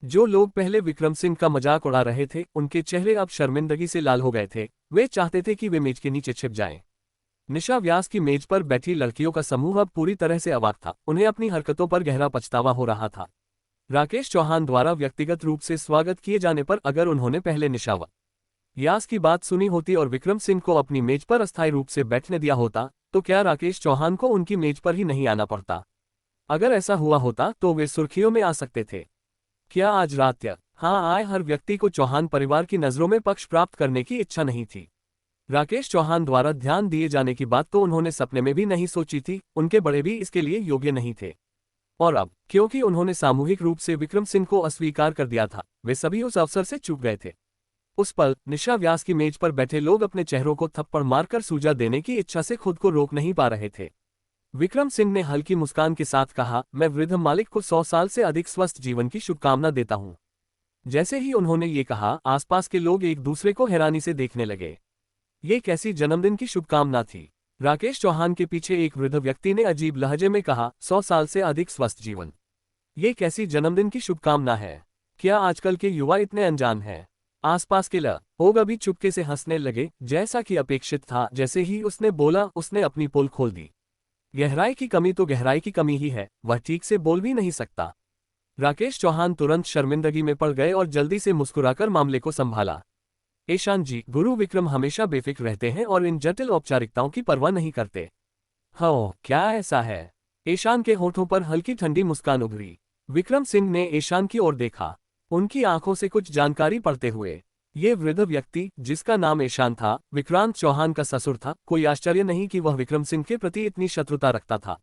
जो लोग पहले विक्रम सिंह का मजाक उड़ा रहे थे, उनके चेहरे अब शर्मिंदगी से लाल हो गए थे। वे चाहते थे कि वे मेज के नीचे छिप जाएं। निशा व्यास की मेज पर बैठी लड़कियों का समूह अब पूरी तरह से अवाक था। उन्हें अपनी हरकतों पर गहरा पछतावा हो रहा था। राकेश चौहान द्वारा व्यक्तिगत रूप से स्वागत किए जाने पर अगर उन्होंने पहले निशा यास की बात सुनी होती और विक्रम सिंह को अपनी मेज पर अस्थायी रूप से बैठने दिया होता तो क्या राकेश चौहान को उनकी मेज पर ही नहीं आना पड़ता? अगर ऐसा हुआ होता तो वे सुर्खियों में आ सकते थे। क्या आज रात या हाँ आए हर व्यक्ति को चौहान परिवार की नजरों में पक्ष प्राप्त करने की इच्छा नहीं थी। राकेश चौहान द्वारा ध्यान दिए जाने की बात तो उन्होंने सपने में भी नहीं सोची थी, उनके बड़े भी इसके लिए योग्य नहीं थे। और अब क्योंकि उन्होंने सामूहिक रूप से विक्रम सिंह को अस्वीकार कर दिया था, वे सभी उस अवसर से चूक गए थे। उस पल निशा व्यास की मेज पर बैठे लोग अपने चेहरों को थप्पड़ मारकर सूजा देने की इच्छा से खुद को रोक नहीं पा रहे थे। विक्रम सिंह ने हल्की मुस्कान के साथ कहा, मैं वृद्ध मालिक को 100 साल से अधिक स्वस्थ जीवन की शुभकामना देता हूं। जैसे ही उन्होंने ये कहा, आसपास के लोग एक दूसरे को हैरानी से देखने लगे। ये कैसी जन्मदिन की शुभकामना थी? राकेश चौहान के पीछे एक वृद्ध व्यक्ति ने अजीब लहजे में कहा, 100 साल से अधिक स्वस्थ जीवन। ये कैसी जन्मदिन की शुभकामना है? क्या आजकल के युवा इतने अनजान हैं? आसपास के लोग अभी चुपके से हंसने लगे, जैसा कि अपेक्षित था। जैसे ही उसने बोला, उसने अपनी पोल खोल दी। गहराई की कमी तो गहराई की कमी ही है, वह ठीक से बोल भी नहीं सकता। राकेश चौहान तुरंत शर्मिंदगी में पड़ गए और जल्दी से मुस्कुराकर मामले को संभाला। ईशान जी, गुरु विक्रम हमेशा बेफिक्र रहते हैं और इन जटिल औपचारिकताओं की परवाह नहीं करते। हाँ, क्या ऐसा है? ईशान के होठों पर हल्की ठंडी मुस्कान उभरी। विक्रम सिंह ने ईशान की ओर देखा, उनकी आंखों से कुछ जानकारी पड़ते हुए। ये वृद्ध व्यक्ति, जिसका नाम ईशान था, विक्रांत चौहान का ससुर था। कोई आश्चर्य नहीं कि वह विक्रम सिंह के प्रति इतनी शत्रुता रखता था।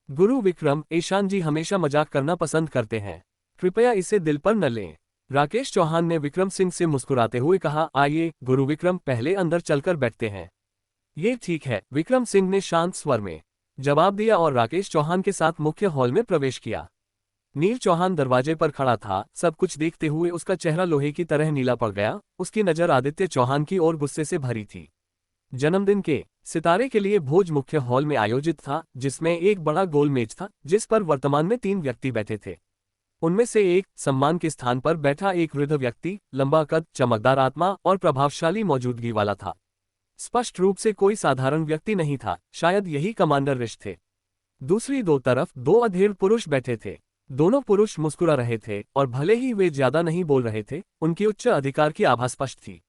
गुरु विक्रम, ईशान जी हमेशा मजाक करना पसंद करते हैं, कृपया इसे दिल पर न लें। राकेश चौहान ने विक्रम सिंह से मुस्कुराते हुए कहा, आइए गुरु विक्रम, पहले अंदर चलकर बैठते हैं। ये ठीक है, विक्रम सिंह ने शांत स्वर में जवाब दिया और राकेश चौहान के साथ मुख्य हॉल में प्रवेश किया। नील चौहान दरवाजे पर खड़ा था। सब कुछ देखते हुए उसका चेहरा लोहे की तरह नीला पड़ गया। उसकी नजर आदित्य चौहान की ओर गुस्से से भरी थी। जन्मदिन के सितारे के लिए भोज मुख्य हॉल में आयोजित था, जिसमें एक बड़ा गोल मेज था जिस पर वर्तमान में 3 व्यक्ति बैठे थे। उनमें से एक, सम्मान के स्थान पर बैठा एक वृद्ध व्यक्ति, लंबा कद, चमकदार आत्मा और प्रभावशाली मौजूदगी वाला था। स्पष्ट रूप से कोई साधारण व्यक्ति नहीं था, शायद यही कमांडर ऋष थे। दूसरी दो तरफ 2 अधेड़ पुरुष बैठे थे। दोनों पुरुष मुस्कुरा रहे थे और भले ही वे ज्यादा नहीं बोल रहे थे, उनकी उच्च अधिकार की आभा स्पष्ट थी।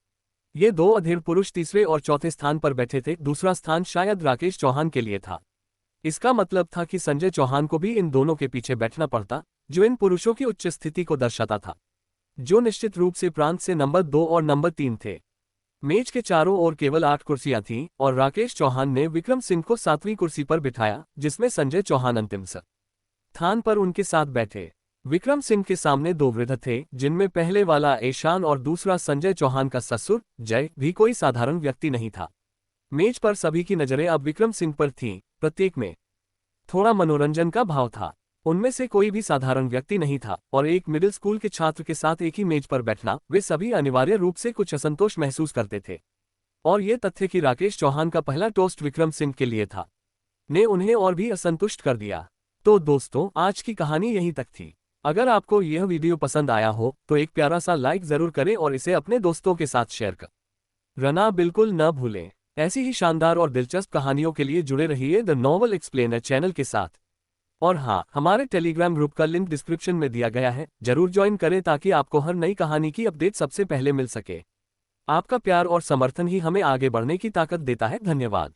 ये 2 अधेड़ पुरुष तीसरे और चौथे स्थान पर बैठे थे। दूसरा स्थान शायद राकेश चौहान के लिए था। इसका मतलब था कि संजय चौहान को भी इन दोनों के पीछे बैठना पड़ता, जो इन पुरुषों की उच्च स्थिति को दर्शाता था, जो निश्चित रूप से प्रांत से नंबर 2 और नंबर 3 थे। मेज के चारों ओर केवल 8 कुर्सियां थीं और राकेश चौहान ने विक्रम सिंह को 7वीं कुर्सी पर बिठाया, जिसमें संजय चौहान अंतिम स्थान पर उनके साथ बैठे। विक्रम सिंह के सामने 2 वृद्ध थे, जिनमें पहले वाला ईशान और दूसरा संजय चौहान का ससुर जय भी कोई साधारण व्यक्ति नहीं था। मेज पर सभी की नजरें अब विक्रम सिंह पर थीं, प्रत्येक में थोड़ा मनोरंजन का भाव था। उनमें से कोई भी साधारण व्यक्ति नहीं था और एक मिडिल स्कूल के छात्र के साथ एक ही मेज पर बैठना, वे सभी अनिवार्य रूप से कुछ असंतोष महसूस करते थे। और ये तथ्य कि राकेश चौहान का पहला टोस्ट विक्रम सिंह के लिए था, ने उन्हें और भी असंतुष्ट कर दिया। तो दोस्तों, आज की कहानी यहीं तक थी। अगर आपको यह वीडियो पसंद आया हो तो एक प्यारा सा लाइक जरूर करें और इसे अपने दोस्तों के साथ शेयर करना बिल्कुल न भूलें। ऐसी ही शानदार और दिलचस्प कहानियों के लिए जुड़े रहिए द नॉवल एक्सप्लेनर चैनल के साथ। और हाँ, हमारे टेलीग्राम ग्रुप का लिंक डिस्क्रिप्शन में दिया गया है, जरूर ज्वाइन करें ताकि आपको हर नई कहानी की अपडेट सबसे पहले मिल सके। आपका प्यार और समर्थन ही हमें आगे बढ़ने की ताकत देता है। धन्यवाद।